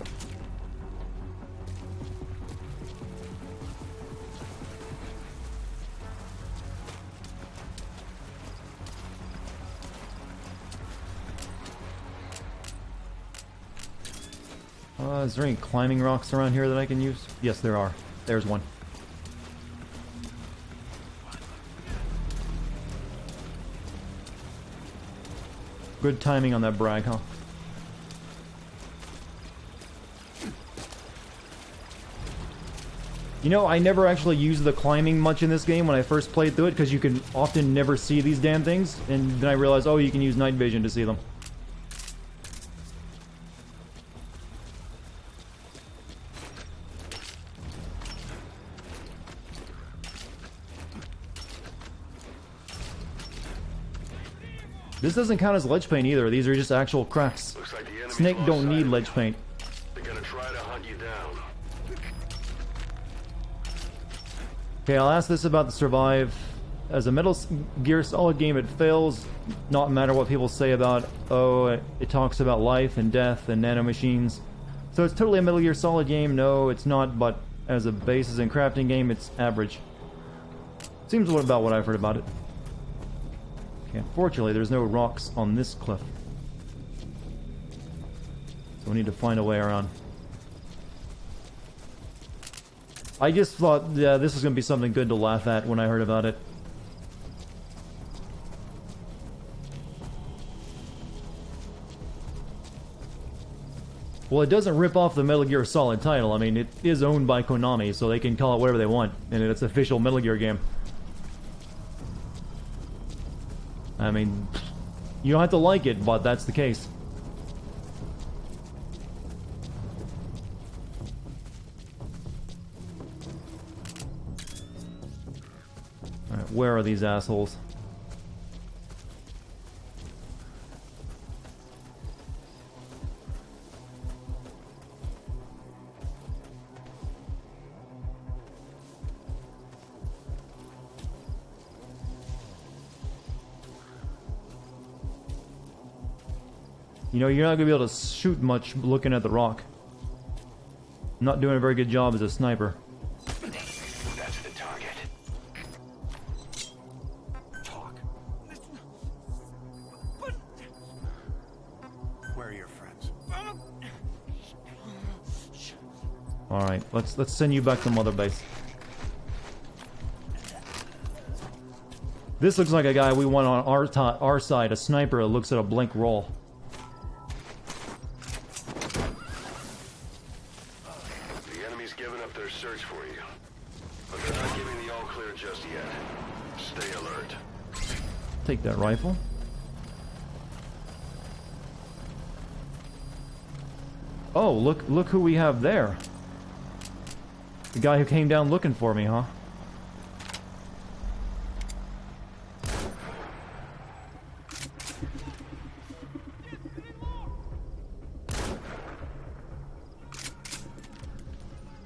Is there any climbing rocks around here that I can use? Yes, there are. There's one. Good timing on that brag, huh? You know, I never actually used the climbing much in this game when I first played through it, because you can often never see these damn things, and then I realized, oh, you can use night vision to see them. This doesn't count as ledge paint either. These are just actual cracks. Looks like the enemy's Snake lost don't sight need of ledge you. paint. They're gonna try to hunt you down. Okay, I'll ask this about the Survive. As a Metal Gear Solid game, it fails, not matter what people say about, oh, it talks about life and death and nanomachines. So it's totally a Metal Gear Solid game? No, it's not, but as a basis and crafting game, it's average. Seems about what I've heard about it. Okay, unfortunately, there's no rocks on this cliff. So we need to find a way around. I just thought, yeah, this was going to be something good to laugh at when I heard about it. Well, it doesn't rip off the Metal Gear Solid title. I mean, it is owned by Konami, so they can call it whatever they want, and it's an official Metal Gear game. I mean, you don't have to like it, but that's the case. Alright, where are these assholes? You know, you're not gonna be able to shoot much looking at the rock. I'm not doing a very good job as a sniper. That's the target. Talk. Where are your friends? Alright, let's send you back to Mother Base. This looks like a guy we want on our side, a sniper that looks at a blank roll. The enemy's given up their search for you, but they're not giving the all clear just yet. Stay alert. Take that rifle. Oh, look who we have there. The guy who came down looking for me, huh?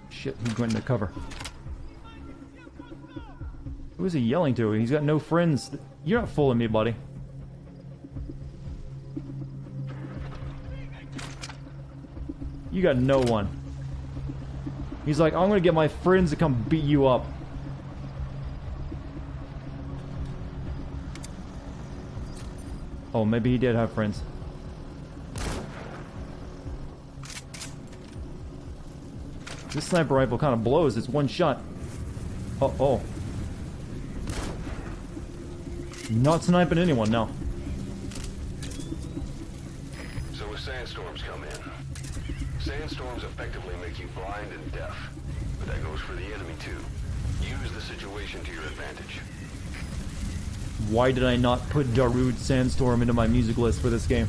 Shit, he's going to cover. Who is he yelling to? He's got no friends. You're not fooling me, buddy. You got no one. He's like, I'm gonna get my friends to come beat you up. Oh, maybe he did have friends. This sniper rifle kind of blows. It's one shot. Oh. Not sniping anyone, no. So as sandstorms come in, sandstorms effectively make you blind and deaf. But that goes for the enemy too. Use the situation to your advantage. Why did I not put Darude Sandstorm into my music list for this game?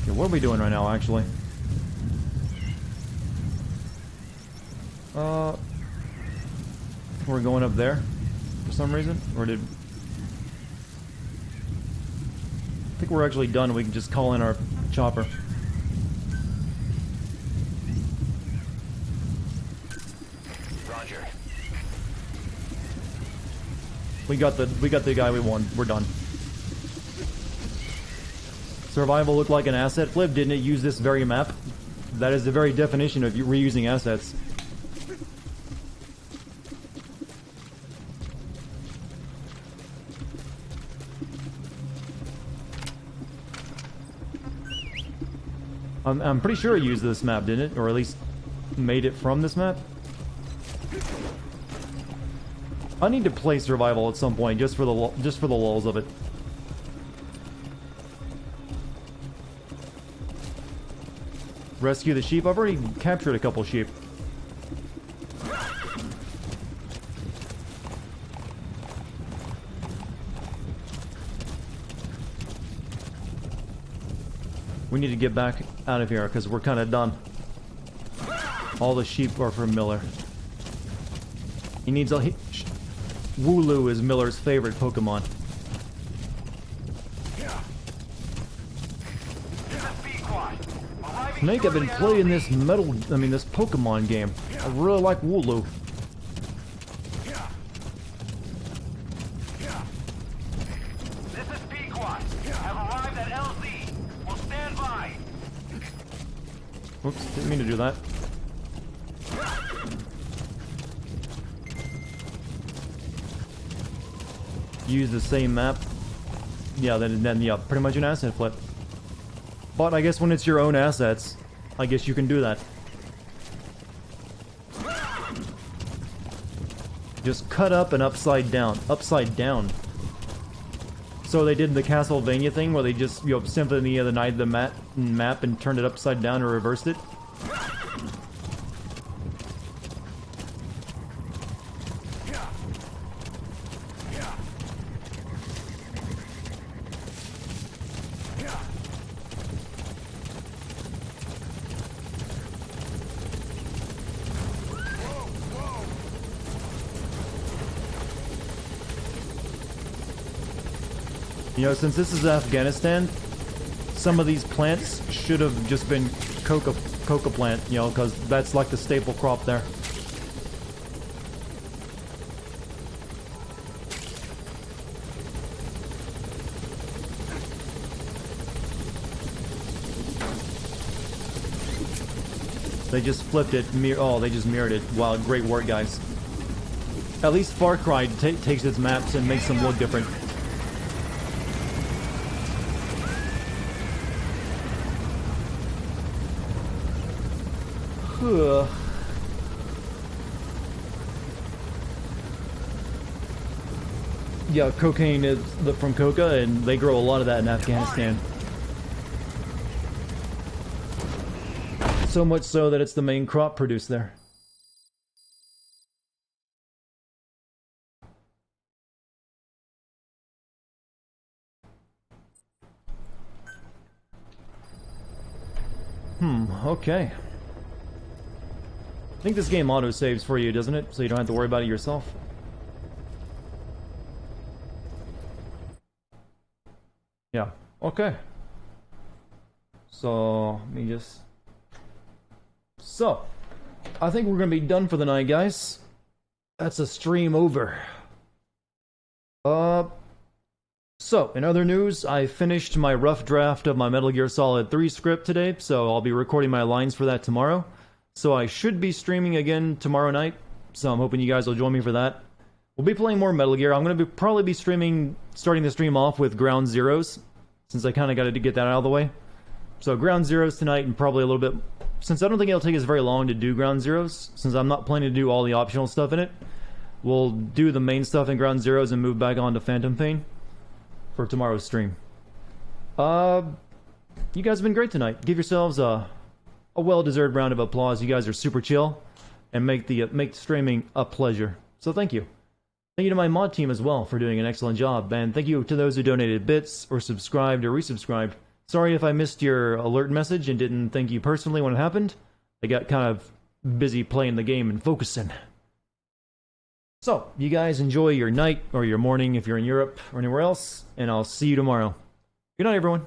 Okay, what are we doing right now, actually? We're going up there for some reason, or did... I think we're actually done. We can just call in our chopper. Roger. We got the guy we want. We're done. Survival looked like an asset flip, didn't it? Use this very map. That is the very definition of reusing assets. I'm pretty sure it used this map, didn't it? Or at least made it from this map. I need to play survival at some point, just for the lulz of it. Rescue the sheep. I've already captured a couple sheep. We need to get back out of here because we're kind of done. All the sheep are from Miller. He needs a... Wooloo is Miller's favorite Pokemon. Snake, I've been playing this this Pokemon game. I really like Wooloo. This is Pequot. Have arrived at LZ. We'll stand by. Whoops, didn't mean to do that. Use the same map. Yeah, then yeah, pretty much an asset flip. But I guess when it's your own assets, I guess you can do that. Just cut up and upside down. Upside down. So they did the Castlevania thing where they just, Symphony of the Night the map and turned it upside down or reversed it. Since this is Afghanistan, some of these plants should have just been coca plant, because that's like the staple crop there. They just flipped it. Oh, they just mirrored it. Wow, great work, guys. At least Far Cry takes its maps and makes them look different. Yeah, cocaine is from coca, and they grow a lot of that in Afghanistan. So much so that it's the main crop produced there. Okay. I think this game auto-saves for you, doesn't it? So you don't have to worry about it yourself. Yeah, okay. So, let me just... So, I think we're gonna be done for the night, guys. That's a stream over. So, in other news, I finished my rough draft of my Metal Gear Solid 3 script today, so I'll be recording my lines for that tomorrow. So I should be streaming again tomorrow night, so I'm hoping you guys will join me for that. We'll be playing more Metal Gear. I'm going to probably be starting the stream off with Ground Zeroes, since I kind of got to get that out of the way. So Ground Zeroes tonight, and probably a little bit... Since I don't think it'll take us very long to do Ground Zeroes, since I'm not planning to do all the optional stuff in it, we'll do the main stuff in Ground Zeroes and move back on to Phantom Pain for tomorrow's stream. You guys have been great tonight. Give yourselves a well-deserved round of applause. You guys are super chill and make the streaming a pleasure. So thank you. Thank you to my mod team as well for doing an excellent job, and thank you to those who donated bits or subscribed or resubscribed. Sorry if I missed your alert message and didn't thank you personally when it happened. I got kind of busy playing the game and focusing. So, you guys enjoy your night or your morning if you're in Europe or anywhere else, and I'll see you tomorrow. Good night, everyone.